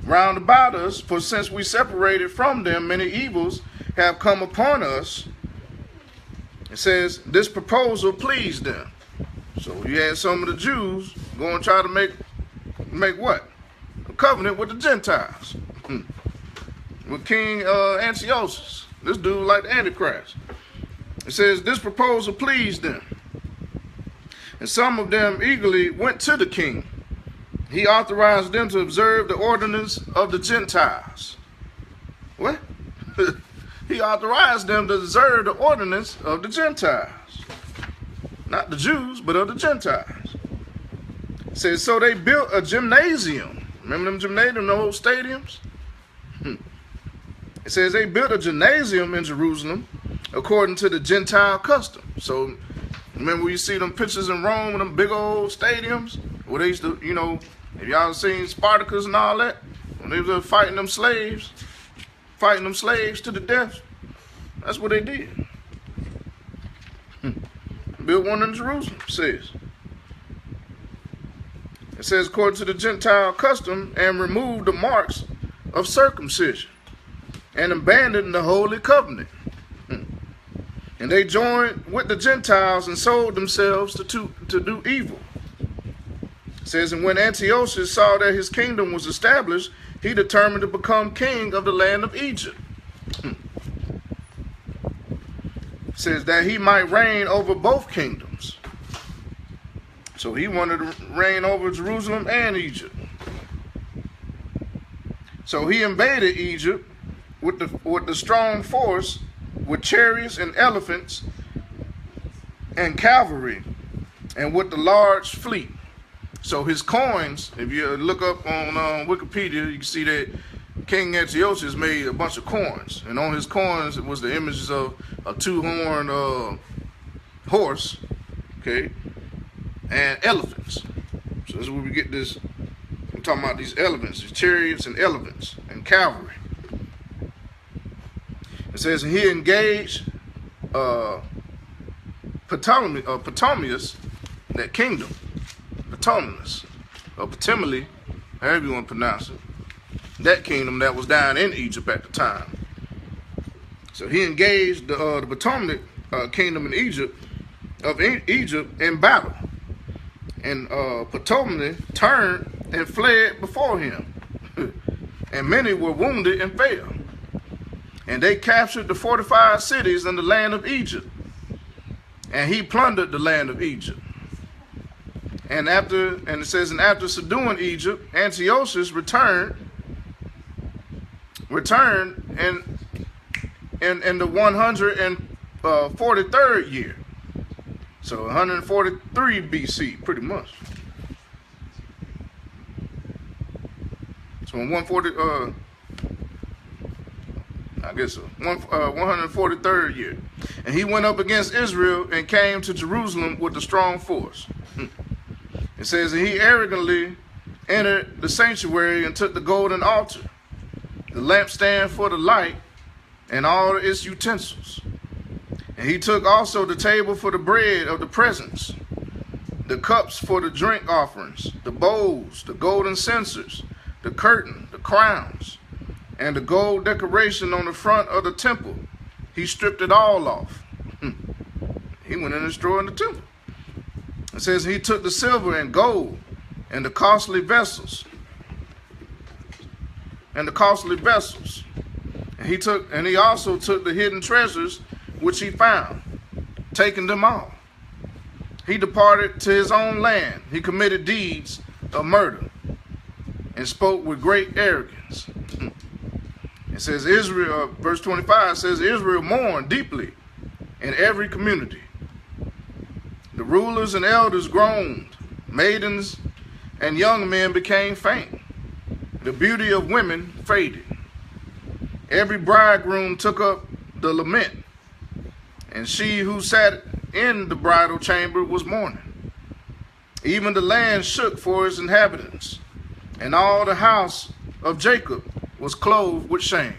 round about us, for since we separated from them, many evils have come upon us. It says, this proposal pleased them. So you had some of the Jews go and try to make what? A covenant with the Gentiles. With King Antiochus. This dude like the Antichrist. It says, this proposal pleased them. And some of them eagerly went to the king. He authorized them to observe the ordinance of the Gentiles. What? He authorized them to observe the ordinance of the Gentiles. Not the Jews, but of the Gentiles. It says, so they built a gymnasium. Remember them gymnasium, the old stadiums? It says they built a gymnasium in Jerusalem according to the Gentile custom. So remember you see them pictures in Rome with them big old stadiums where they used to, you know, if y'all seen Spartacus and all that, when they were fighting them slaves to the death, that's what they did. built one in Jerusalem, it says, according to the Gentile custom, and removed the marks of circumcision, and abandoned the holy covenant. And they joined with the Gentiles and sold themselves to do evil. It says, and when Antiochus saw that his kingdom was established, he determined to become king of the land of Egypt. It says that he might reign over both kingdoms. So he wanted to reign over Jerusalem and Egypt. So he invaded Egypt with the strong force, with chariots and elephants and cavalry, and with the large fleet. So his coins, if you look up on Wikipedia, you can see that King Antiochus made a bunch of coins. And on his coins, it was the images of a two-horned horse, okay, and elephants. So this is where we get this. We're talking about these elephants, these chariots and elephants and cavalry. It says he engaged Ptolemy, that kingdom, Ptolemy, or Ptolemy, however you want to pronounce it, that kingdom that was down in Egypt at the time. So he engaged the Ptolemy kingdom in Egypt in battle, and Ptolemy turned and fled before him, and many were wounded and fell. And they captured the fortified cities in the land of Egypt, and he plundered the land of Egypt. And it says, and after subduing Egypt, Antiochus returned in the 143rd year. So 143 BC, pretty much. So in 143rd year. And he went up against Israel and came to Jerusalem with a strong force. It says, and he arrogantly entered the sanctuary and took the golden altar, the lampstand for the light, and all its utensils. And he took also the table for the bread of the presence, the cups for the drink offerings, the bowls, the golden censers, the curtain, the crowns, and the gold decoration on the front of the temple. He stripped it all off. He went in and destroyed the temple. It says he took the silver and gold and the costly vessels. And he also took the hidden treasures which he found, taking them all. He departed to his own land. He committed deeds of murder and spoke with great arrogance. It says Israel, verse 25 says, Israel mourned deeply in every community. The rulers and elders groaned. Maidens and young men became faint. The beauty of women faded. Every bridegroom took up the lament, and she who sat in the bridal chamber was mourning. Even the land shook for its inhabitants, and all the house of Jacob was clothed with shame.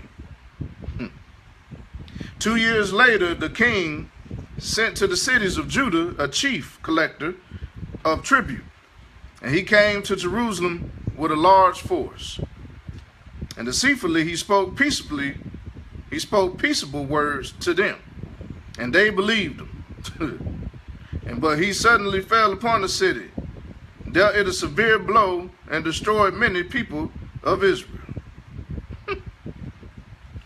2 years later, the king sent to the cities of Judah a chief collector of tribute, and he came to Jerusalem with a large force. And deceitfully he spoke peaceable words to them, and they believed him. But he suddenly fell upon the city, dealt it a severe blow, and destroyed many people of Israel.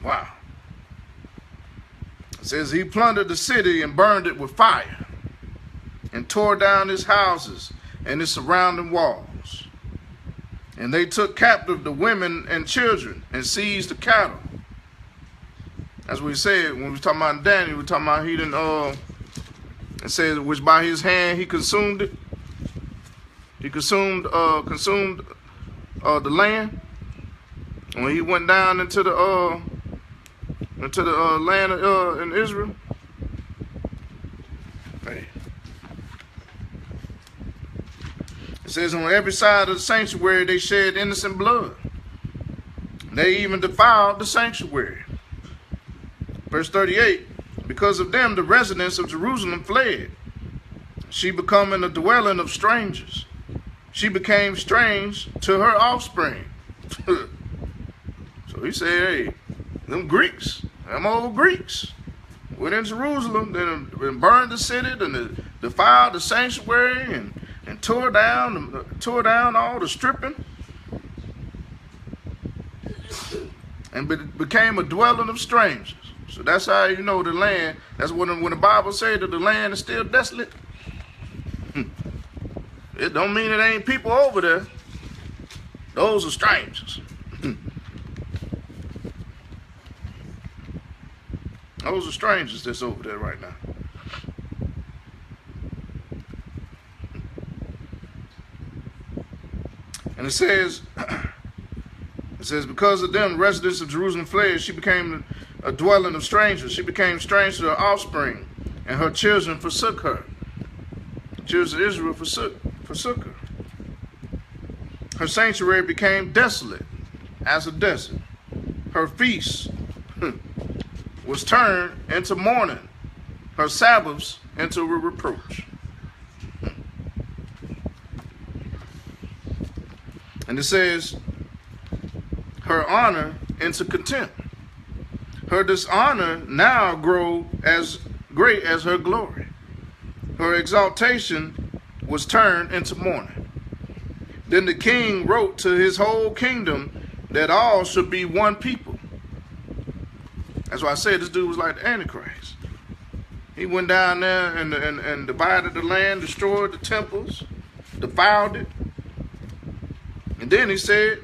Wow. It says he plundered the city and burned it with fire, and tore down its houses and its surrounding walls. And they took captive the women and children and seized the cattle. As we said, when we were talking about Daniel, we were talking about he didn't, it says, which by his hand he consumed it. He consumed the land. When he went down into the land in Israel. Hey. It says on every side of the sanctuary they shed innocent blood. They even defiled the sanctuary. Verse 38, because of them the residents of Jerusalem fled, she becoming a dwelling of strangers. She became strange to her offspring. So he said, hey, them Greeks, them old Greeks, went in Jerusalem, then burned the city, then defiled the sanctuary, and tore down all the stripping, and became a dwelling of strangers. So that's how you know the land. That's when the Bible says that the land is still desolate. It don't mean it ain't people over there. Those are strangers. Those are strangers that's over there right now. And it says, because of them, residents of Jerusalem fled. She became a dwelling of strangers. She became strange to her offspring, and her children forsook her. The children of Israel forsook her. Her sanctuary became desolate as a desert. Her feast was turned into mourning. Her Sabbaths into a reproach. And it says, her honor into contempt. Her dishonor now grow as great as her glory. Her exaltation was turned into mourning. Then the king wrote to his whole kingdom that all should be one people. That's why I said this dude was like the Antichrist. He went down there and divided the land, destroyed the temples, defiled it. And then he said,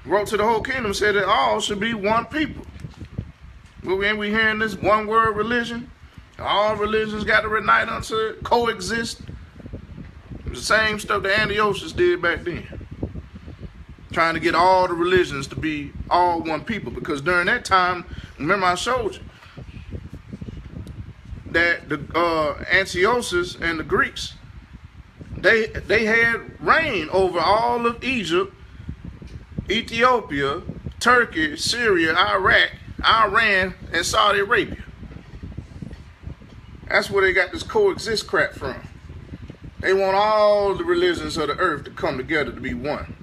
wrote to the whole kingdom, said that all should be one people. Well, ain't we hearing this one word religion? All religions got to unite unto it, coexist. It was the same stuff the Antiochus did back then. Trying to get all the religions to be all one people. Because during that time, remember I showed you that the Antiochus and the Greeks, they had reign over all of Egypt, Ethiopia, Turkey, Syria, Iraq, Iran, and Saudi Arabia. That's where they got this coexist crap from. They want all the religions of the earth to come together to be one.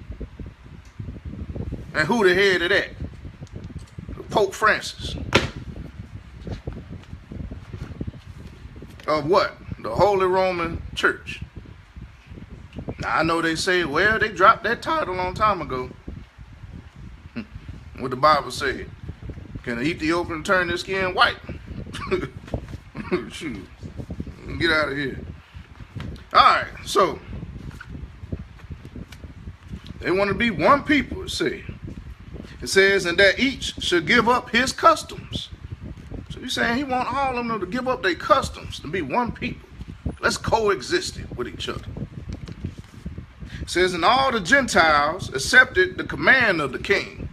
And who the head of that? Pope Francis. Of what? The Holy Roman Church. Now I know they say, well, they dropped that title a long time ago. What the Bible said. Can an Ethiopian turn their skin white? Shoot. Get out of here. Alright, so they want to be one people, it says. It says, and that each should give up his customs. So he's saying he want all of them to give up their customs to be one people. Let's coexist with each other. It says, and all the Gentiles accepted the command of the king.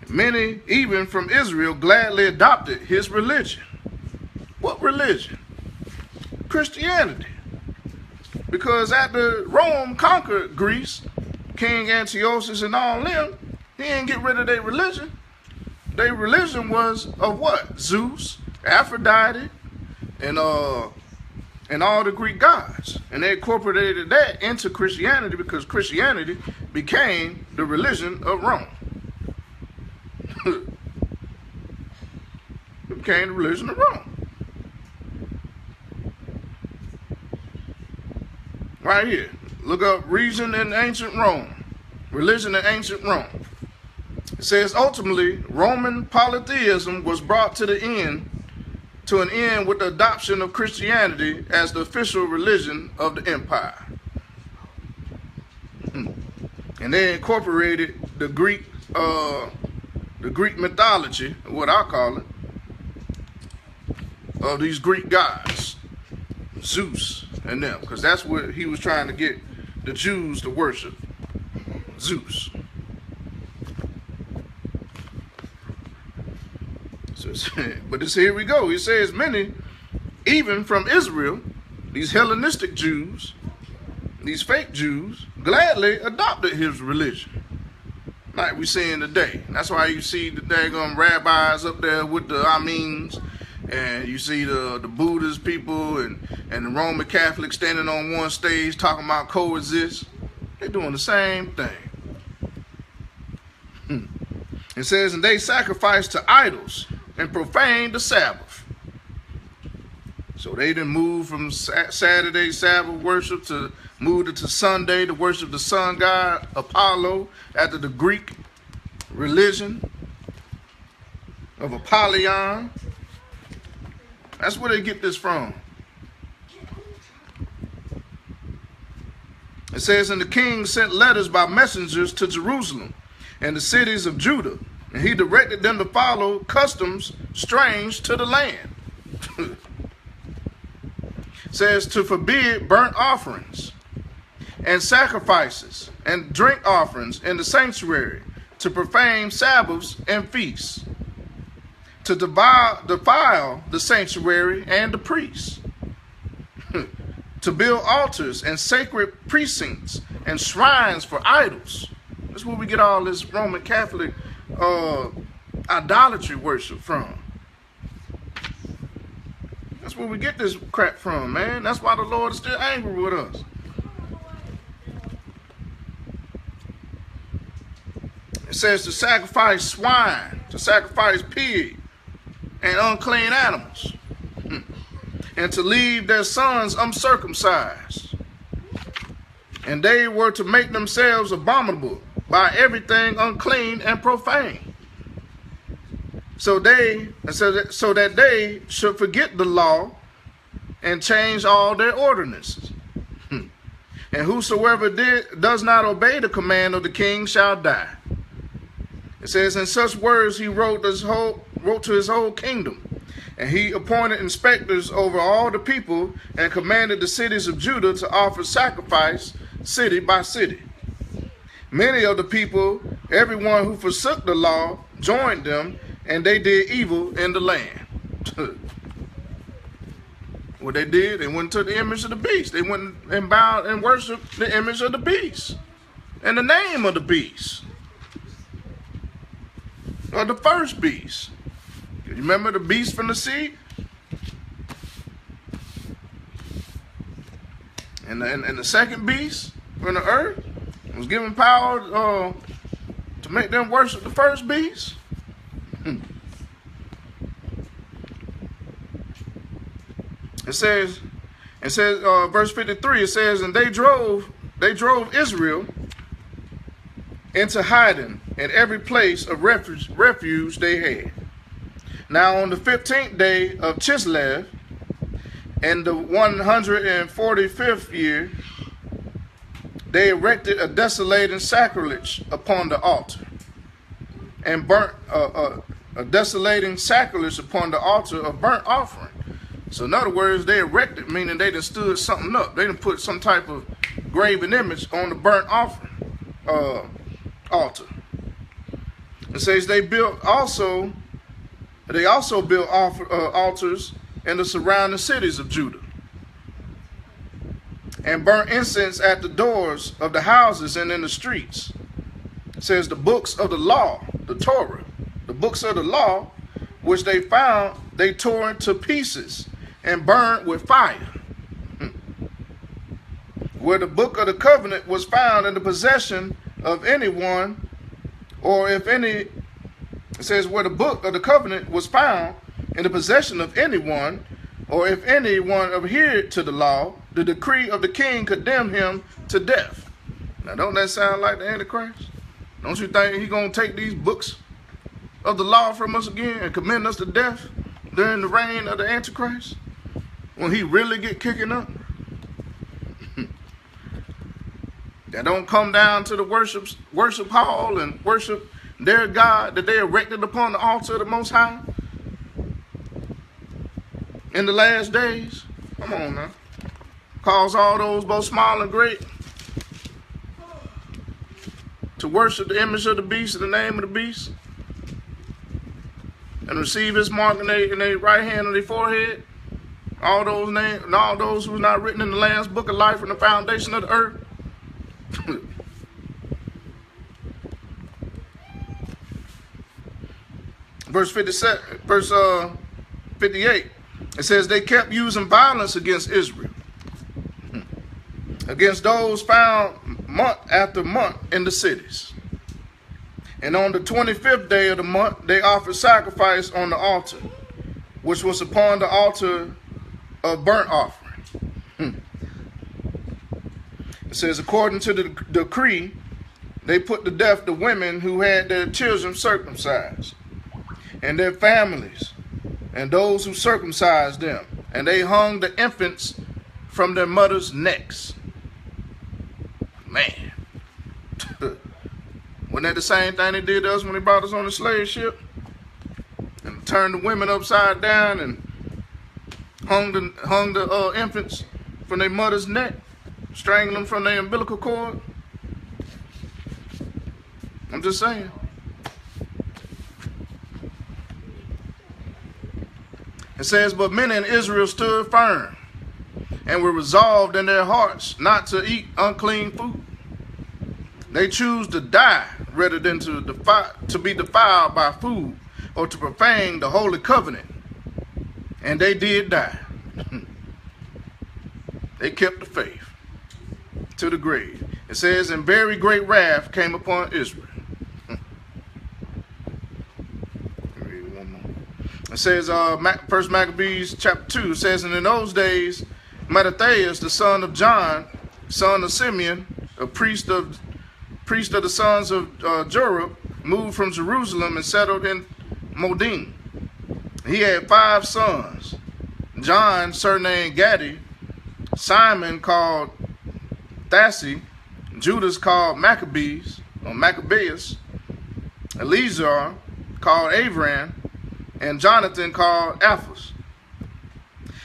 Many, even from Israel, gladly adopted his religion. What religion? Christianity. Because after Rome conquered Greece, King Antiochus and all them, he didn't get rid of their religion. Their religion was of what? Zeus, Aphrodite, and all the Greek gods. And they incorporated that into Christianity because Christianity became the religion of Rome. It became the religion of Rome. Right here. Look up religion in ancient Rome. Religion in ancient Rome. It says ultimately Roman polytheism was brought to an end with the adoption of Christianity as the official religion of the empire. And they incorporated the Greek mythology, what I call it, of these Greek gods, Zeus and them, because that's what he was trying to get the Jews to worship, Zeus. So, but here we go. He says many, even from Israel, these Hellenistic Jews, these fake Jews, gladly adopted his religion. Like we seeing today. That's why you see the daggone rabbis up there with the Amins And you see the Buddhist people and the Roman Catholics standing on one stage talking about coexist. They're doing the same thing. It says, and they sacrificed to idols and profaned the Sabbath. So they didn't move from Saturday Sabbath worship to moved it to Sunday to worship the sun god Apollo after the Greek religion of Apollyon. That's where they get this from. It says, and the king sent letters by messengers to Jerusalem and the cities of Judah, and he directed them to follow customs strange to the land. It says to forbid burnt offerings and sacrifices and drink offerings in the sanctuary, to profane Sabbaths and feasts, to defile the sanctuary and the priests, to build altars and sacred precincts and shrines for idols. That's where we get all this Roman Catholic idolatry worship from. That's where we get this crap from, man. That's why the Lord is still angry with us. It says to sacrifice swine, to sacrifice pig and unclean animals, and to leave their sons uncircumcised. And they were to make themselves abominable by everything unclean and profane, so that they should forget the law and change all their ordinances. And whosoever does not obey the command of the king shall die. It says, in such words he wrote to his whole kingdom. And he appointed inspectors over all the people and commanded the cities of Judah to offer sacrifice city by city. Many of the people, everyone who forsook the law, joined them, and they did evil in the land. What they did, they went to the image of the beast. They went and bowed and worshiped the image of the beast in the name of the beast, or the first beast. You remember the beast from the sea? And the second beast from the earth was given power to make them worship the first beast. It says, verse 53, it says, and they drove Israel into hiding in every place of refuge they had. Now on the 15th day of Chislev, in the 145th year, they erected a desolating sacrilege upon the altar, and burnt a desolating sacrilege upon the altar of burnt offering. So in other words, they erected, meaning they done stood something up. They done put some type of graven image on the burnt offering altar. It says they also built altars in the surrounding cities of Judah, and burnt incense at the doors of the houses and in the streets. It says the books of the law, the Torah, the books of the law, which they found, they tore into pieces and burned with fire. Where the book of the covenant was found in the possession of anyone, or if any, it says where the book of the covenant was found in the possession of anyone, or if anyone adhered to the law, the decree of the king condemned him to death. Now don't that sound like the Antichrist? Don't you think he's going to take these books of the law from us again and commend us to death during the reign of the Antichrist, when he really get kicking up? That don't come down to the worship hall and worship their God that they erected upon the altar of the Most High in the last days. Come on now. Cause all those, both small and great, to worship the image of the beast in the name of the beast, and receive his mark in their right hand on their forehead. All those names and all those who are not written in the Lamb's book of life from the foundation of the earth. Verse 57, verse 58, it says they kept using violence against Israel, against those found month after month in the cities. And on the 25th day of the month, they offered sacrifice on the altar, which was upon the altar of burnt offering. It says, according to the decree, they put to death the women who had their children circumcised, and their families, and those who circumcised them. And they hung the infants from their mothers' necks. Man. Wasn't that the same thing they did to us when they brought us on the slave ship? And turned the women upside down and hung the infants from their mother's neck, strangled them from their umbilical cord. I'm just saying. It says, but many in Israel stood firm and were resolved in their hearts not to eat unclean food. They choose to die rather than to be defiled by food or to profane the holy covenant. And they did die. They kept the faith to the grave. It says, and very great wrath came upon Israel. It says, First Maccabees chapter 2, it says, and in those days, Mattathias, the son of John, son of Simeon, a priest of the sons of Jorah, moved from Jerusalem and settled in Modin. He had 5 sons: John, surnamed Gaddi, Simon called Thassi, Judas called Maccabees, or Maccabeus, Eleazar called Avran, and Jonathan called Aphos.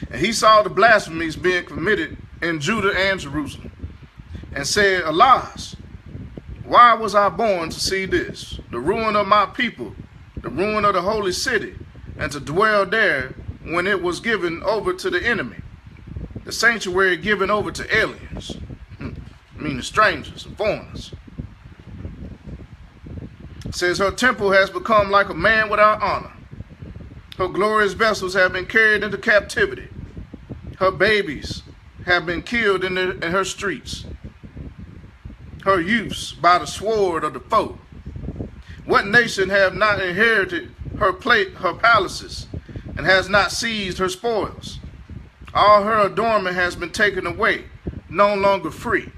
And he saw the blasphemies being committed in Judah and Jerusalem, and said, alas, why was I born to see this, the ruin of my people, the ruin of the holy city, and to dwell there when it was given over to the enemy, the sanctuary given over to aliens, meaning strangers and foreigners. It says, her temple has become like a man without honor. Her glorious vessels have been carried into captivity. Her babies have been killed in her streets. Her youths by the sword of the foe. What nation have not inherited her palaces, and has not seized her spoils? All her adornment has been taken away, no longer free.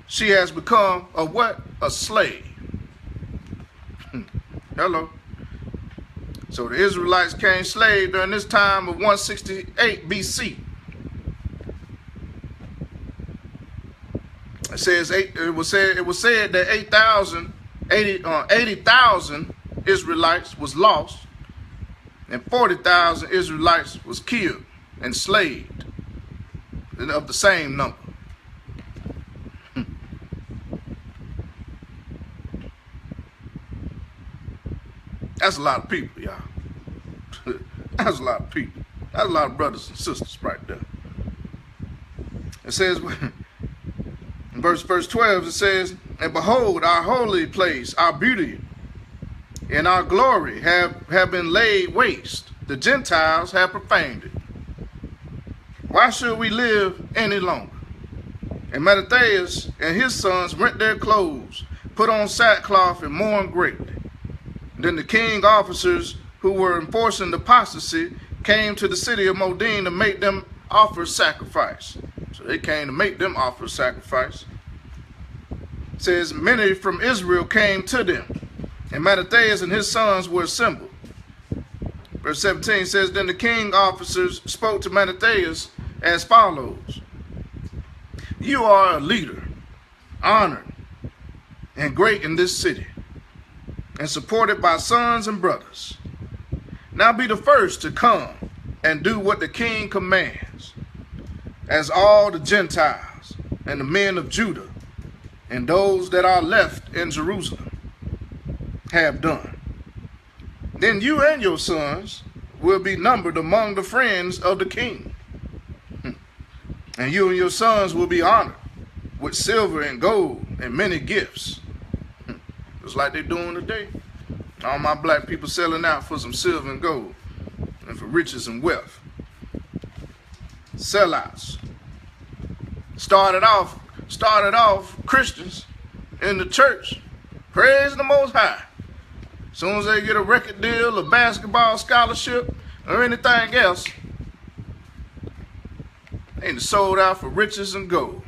She has become a what? A slave. Hello. So the Israelites became slaves during this time of 168 BC. It was said that 80,000 Israelites was lost, and 40,000 Israelites was killed, enslaved, of the same number. That's a lot of people, y'all. That's a lot of people. That's a lot of brothers and sisters right there. It says, in verse 12, it says, and behold, our holy place, our beauty, and our glory have been laid waste. The Gentiles have profaned it. Why should we live any longer? And Mattathias and his sons rent their clothes, put on sackcloth, and mourn greatly. Then the king officers who were enforcing the apostasy came to the city of Modin to make them offer sacrifice. So they came to make them offer sacrifice. It says, many from Israel came to them, and Mattathias and his sons were assembled. Verse 17 says, then the king officers spoke to Mattathias as follows. You are a leader, honored, and great in this city, and supported by sons and brothers. Now be the first to come and do what the king commands, as all the Gentiles and the men of Judah and those that are left in Jerusalem have done. Then you and your sons will be numbered among the friends of the king. And you and your sons will be honored with silver and gold and many gifts. Just like they're doing today. All my black people selling out for some silver and gold. and for riches and wealth. Sellouts. Started off Christians in the church, praise the Most High. As soon as they get a record deal, a basketball scholarship, or anything else, they sold out for riches and gold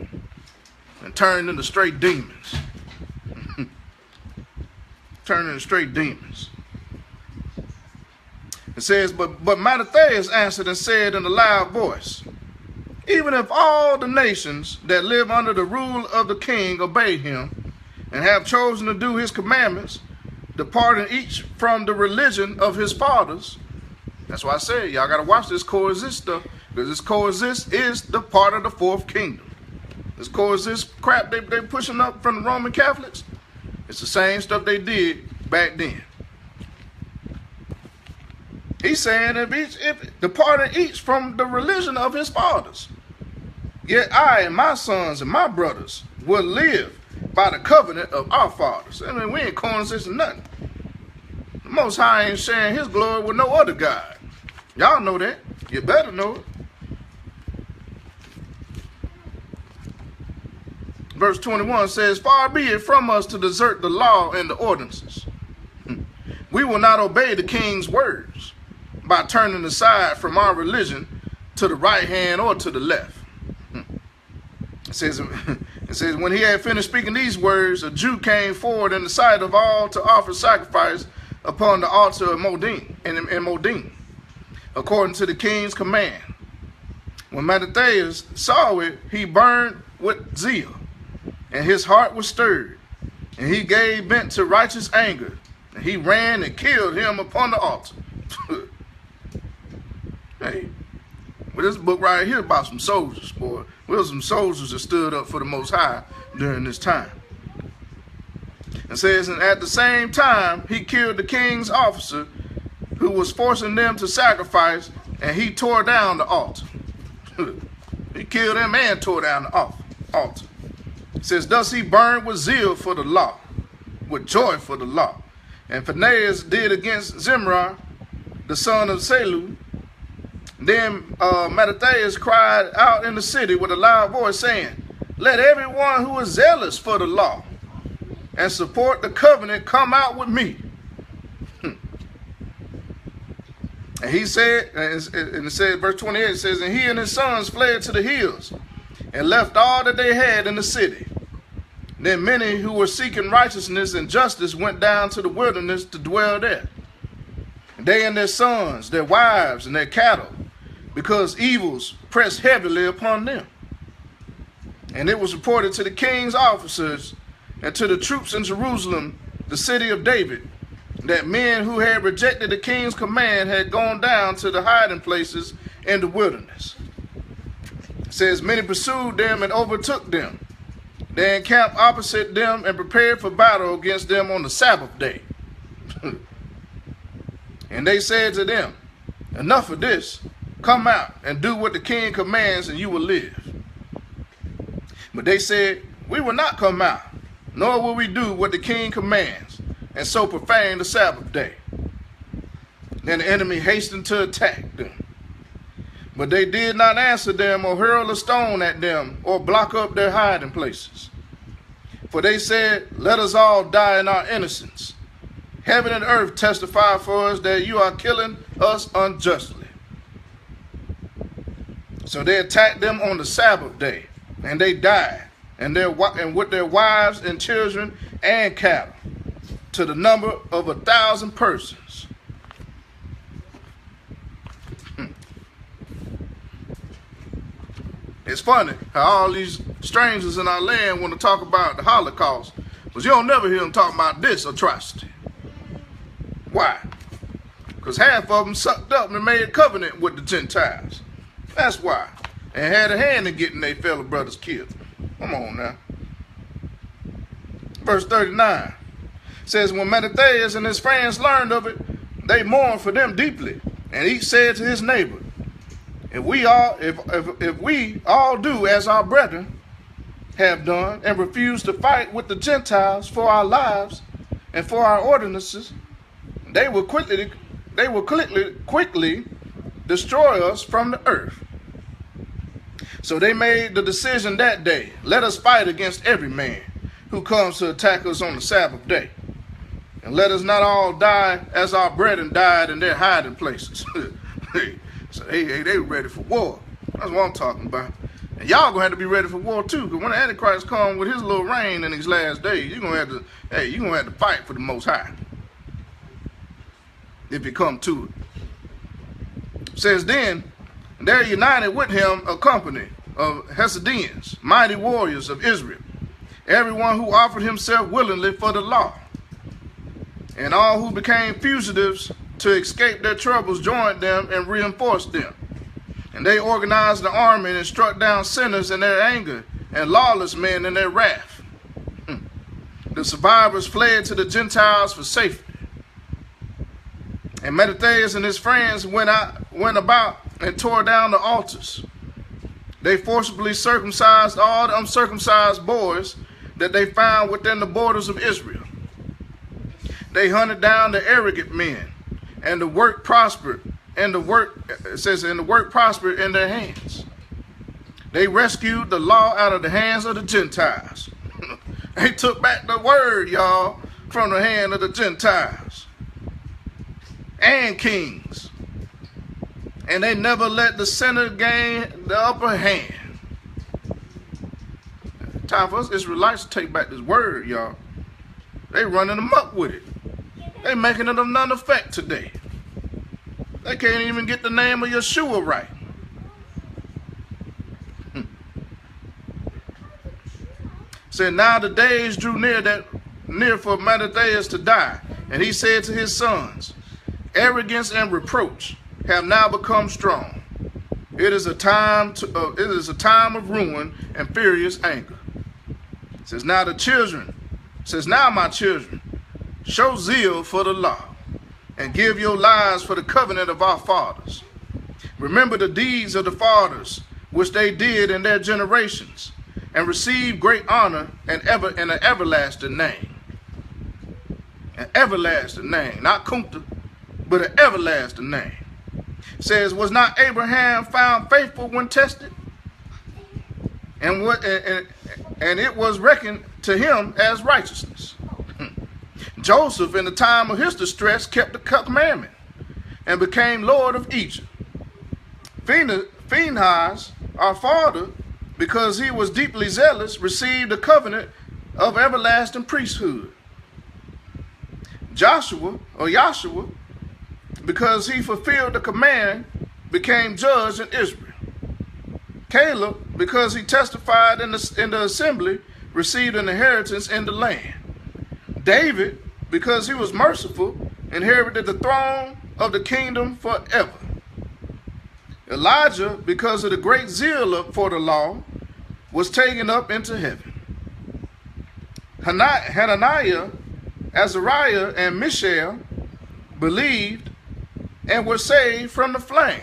and turned into straight demons. Turned into straight demons. It says, but Mattathias answered and said in a loud voice, even if all the nations that live under the rule of the king obey him and have chosen to do his commandments, departing each from the religion of his fathers. That's why I said, y'all got to watch this coexist stuff, because this coexist is the part of the fourth kingdom. This coexist crap they pushing up from the Roman Catholics, it's the same stuff they did back then. He's saying if departing each from the religion of his fathers, yet I and my sons and my brothers will live by the covenant of our fathers. I mean, we ain't coexisting nothing. The Most High ain't sharing his glory with no other God. Y'all know that. You better know it. Verse 21 says, far be it from us to desert the law and the ordinances. We will not obey the king's words by turning aside from our religion to the right hand or to the left. It says, when he had finished speaking these words, a Jew came forward in the sight of all to offer sacrifice upon the altar of Modin, according to the king's command. When Mattathias saw it, he burned with zeal, and his heart was stirred, and he gave vent to righteous anger, and he ran and killed him upon the altar. Hey, well, this book right here about some soldiers, boy. Well, some soldiers that stood up for the Most High during this time. It says, and at the same time, he killed the king's officer who was forcing them to sacrifice, and he tore down the altar. He killed him and tore down the altar. It says, thus he burned with zeal for the law, with joy for the law. And Phinehas did against Zimri, the son of Selu. Then Mattathias cried out in the city with a loud voice, saying, let everyone who is zealous for the law and support the covenant come out with me. And he said, and it says, verse 28, it says, and he and his sons fled to the hills and left all that they had in the city. Then many who were seeking righteousness and justice went down to the wilderness to dwell there. They and their sons, their wives, and their cattle, because evils pressed heavily upon them. And it was reported to the king's officers and to the troops in Jerusalem, the city of David, that men who had rejected the king's command had gone down to the hiding places in the wilderness. It says, many pursued them and overtook them. They encamped opposite them and prepared for battle against them on the Sabbath day. And they said to them, enough of this. Come out and do what the king commands, and you will live. But they said, we will not come out, nor will we do what the king commands, and so profane the Sabbath day. Then the enemy hastened to attack them. But they did not answer them or hurl a stone at them or block up their hiding places. For they said, let us all die in our innocence. Heaven and earth testify for us that you are killing us unjustly. So they attacked them on the Sabbath day, and they died, and with their wives and children and cattle, to the number of 1,000 persons. It's funny how all these strangers in our land want to talk about the Holocaust, but you don't never hear them talk about this atrocity. Why? Because half of them sucked up and made a covenant with the Gentiles. That's why. And had a hand in getting their fellow brothers killed. Come on now. Verse 39 says, when Mattathias and his friends learned of it, they mourned for them deeply. And each said to his neighbor, if we all do as our brethren have done and refuse to fight with the Gentiles for our lives and for our ordinances, they will quickly destroy us from the earth. So they made the decision that day, let us fight against every man who comes to attack us on the Sabbath day. And let us not all die as our brethren died in their hiding places. So they were ready for war. That's what I'm talking about. And y'all gonna have to be ready for war too, because when the Antichrist comes with his little reign in these last days, you're gonna have to fight for the Most High. If you come to it. It says then, there united with him a company of Hasidians, mighty warriors of Israel, everyone who offered himself willingly for the law. And all who became fugitives to escape their troubles joined them and reinforced them. And they organized the army and struck down sinners in their anger and lawless men in their wrath. The survivors fled to the Gentiles for safety. And Maccabees and his friends went about and tore down the altars. They forcibly circumcised all the uncircumcised boys that they found within the borders of Israel. They hunted down the arrogant men, and the work prospered. And the work prospered in their hands. They rescued the law out of the hands of the Gentiles. They took back the word, y'all, from the hand of the Gentiles and kings. And they never let the sinner gain the upper hand. Time for us Israelites to take back this word, y'all. They running them up with it. They making it of none effect today. They can't even get the name of Yeshua right. Said, now the days drew near for Maccabees to die. And he said to his sons, arrogance and reproach have now become strong. It is a time of ruin and furious anger. Says, now my children, show zeal for the law, and give your lives for the covenant of our fathers. Remember the deeds of the fathers, which they did in their generations, and receive great honor and an everlasting name. An everlasting name, not Kunta, but an everlasting name. It says, was not Abraham found faithful when tested? And it was reckoned to him as righteousness. Joseph, in the time of his distress, kept the commandment and became Lord of Egypt. Phinehas, our father, because he was deeply zealous, received the covenant of everlasting priesthood. Joshua, because he fulfilled the command, became judge in Israel. Caleb, because he testified in the assembly, received an inheritance in the land. David, because he was merciful, inherited the throne of the kingdom forever. Elijah, because of the great zeal for the law, was taken up into heaven. Hananiah, Azariah, and Mishael believed and were saved from the flame.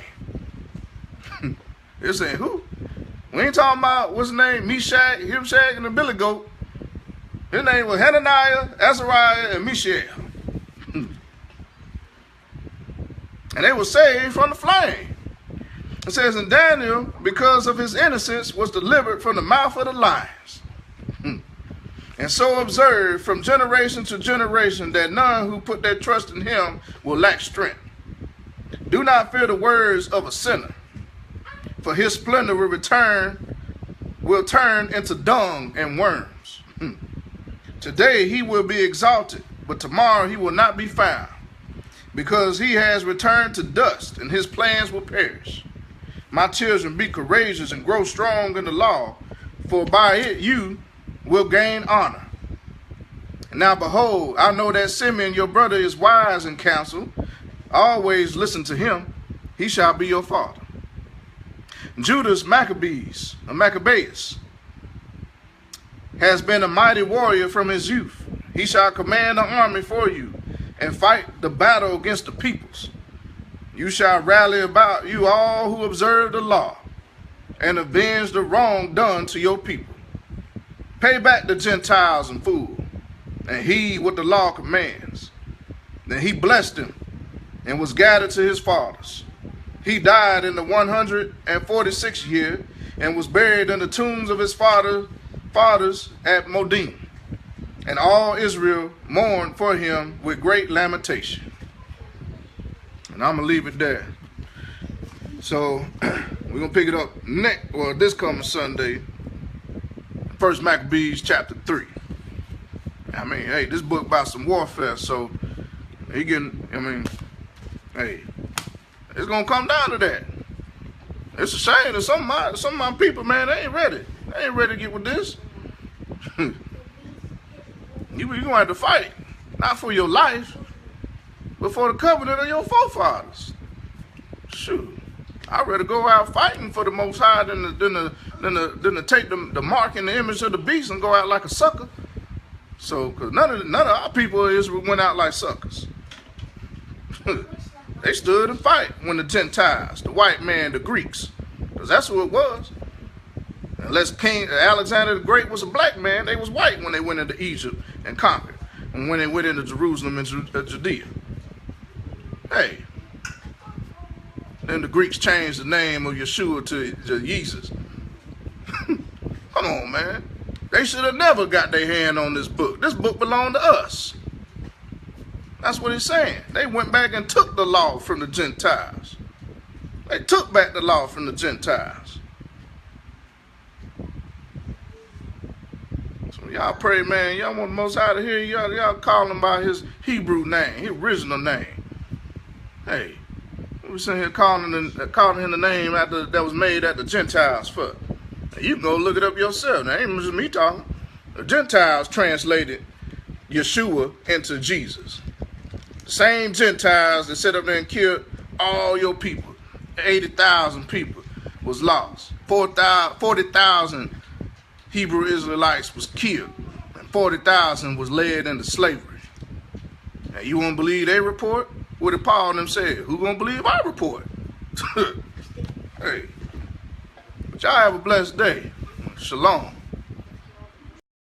They're saying, who? We ain't talking about, what's his name, Meshach, and the Billy Goat. His name was Hananiah, Azariah, and Mishael. And they were saved from the flame. It says, and Daniel, because of his innocence, was delivered from the mouth of the lions. And so observed from generation to generation that none who put their trust in him will lack strength. Do not fear the words of a sinner, for his splendor will turn into dung and worms. Today he will be exalted, but tomorrow he will not be found, because he has returned to dust, and his plans will perish. My children, be courageous and grow strong in the law, for by it you will gain honor. And now behold, I know that Simeon your brother is wise in counsel. Always listen to him. He shall be your father. Judas Maccabees, has been a mighty warrior from his youth. He shall command the army for you and fight the battle against the peoples. You shall rally about you all who observe the law and avenge the wrong done to your people. Pay back the Gentiles and fools, and heed what the law commands. Then he blessed him and was gathered to his fathers. He died in the 146th year and was buried in the tombs of his fathers at Modim. And all Israel mourned for him with great lamentation. And I'm going to leave it there. So we're going to pick it up this coming Sunday. 1 Maccabees chapter 3. I mean, hey, this book about some warfare, so he getting, I mean, hey, it's going to come down to that. It's a shame that some of my people, man, they ain't ready. They ain't ready to get with this. You're going to have to fight, not for your life, but for the covenant of your forefathers. Shoot, I'd rather go out fighting for the Most High than to take the mark and the image of the beast and go out like a sucker. So, because none of our people of Israel went out like suckers. They stood and fight when the Gentiles, the white man, the Greeks, because that's who it was. Unless King Alexander the Great was a black man, they was white when they went into Egypt and conquered, and when they went into Jerusalem and Judea. Hey, then the Greeks changed the name of Yeshua to Jesus. Come on, man. They should have never got their hand on this book. This book belonged to us. That's what he's saying. They went back and took the law from the Gentiles. They took back the law from the Gentiles. So y'all pray, man. Y'all want the Most High to hear y'all call him by his Hebrew name, his original name. Hey, we sitting here calling him the name that was made at the Gentiles for. You can go look it up yourself. Now, ain't just me talking. The Gentiles translated Yeshua into Jesus. The same Gentiles that set up there and killed all your people. 80,000 people was lost. 40,000 Hebrew Israelites was killed. And 40,000 was led into slavery. Now, you won't believe their report? What did Paul and them say? Who gonna believe our report? Hey. Y'all have a blessed day. Shalom.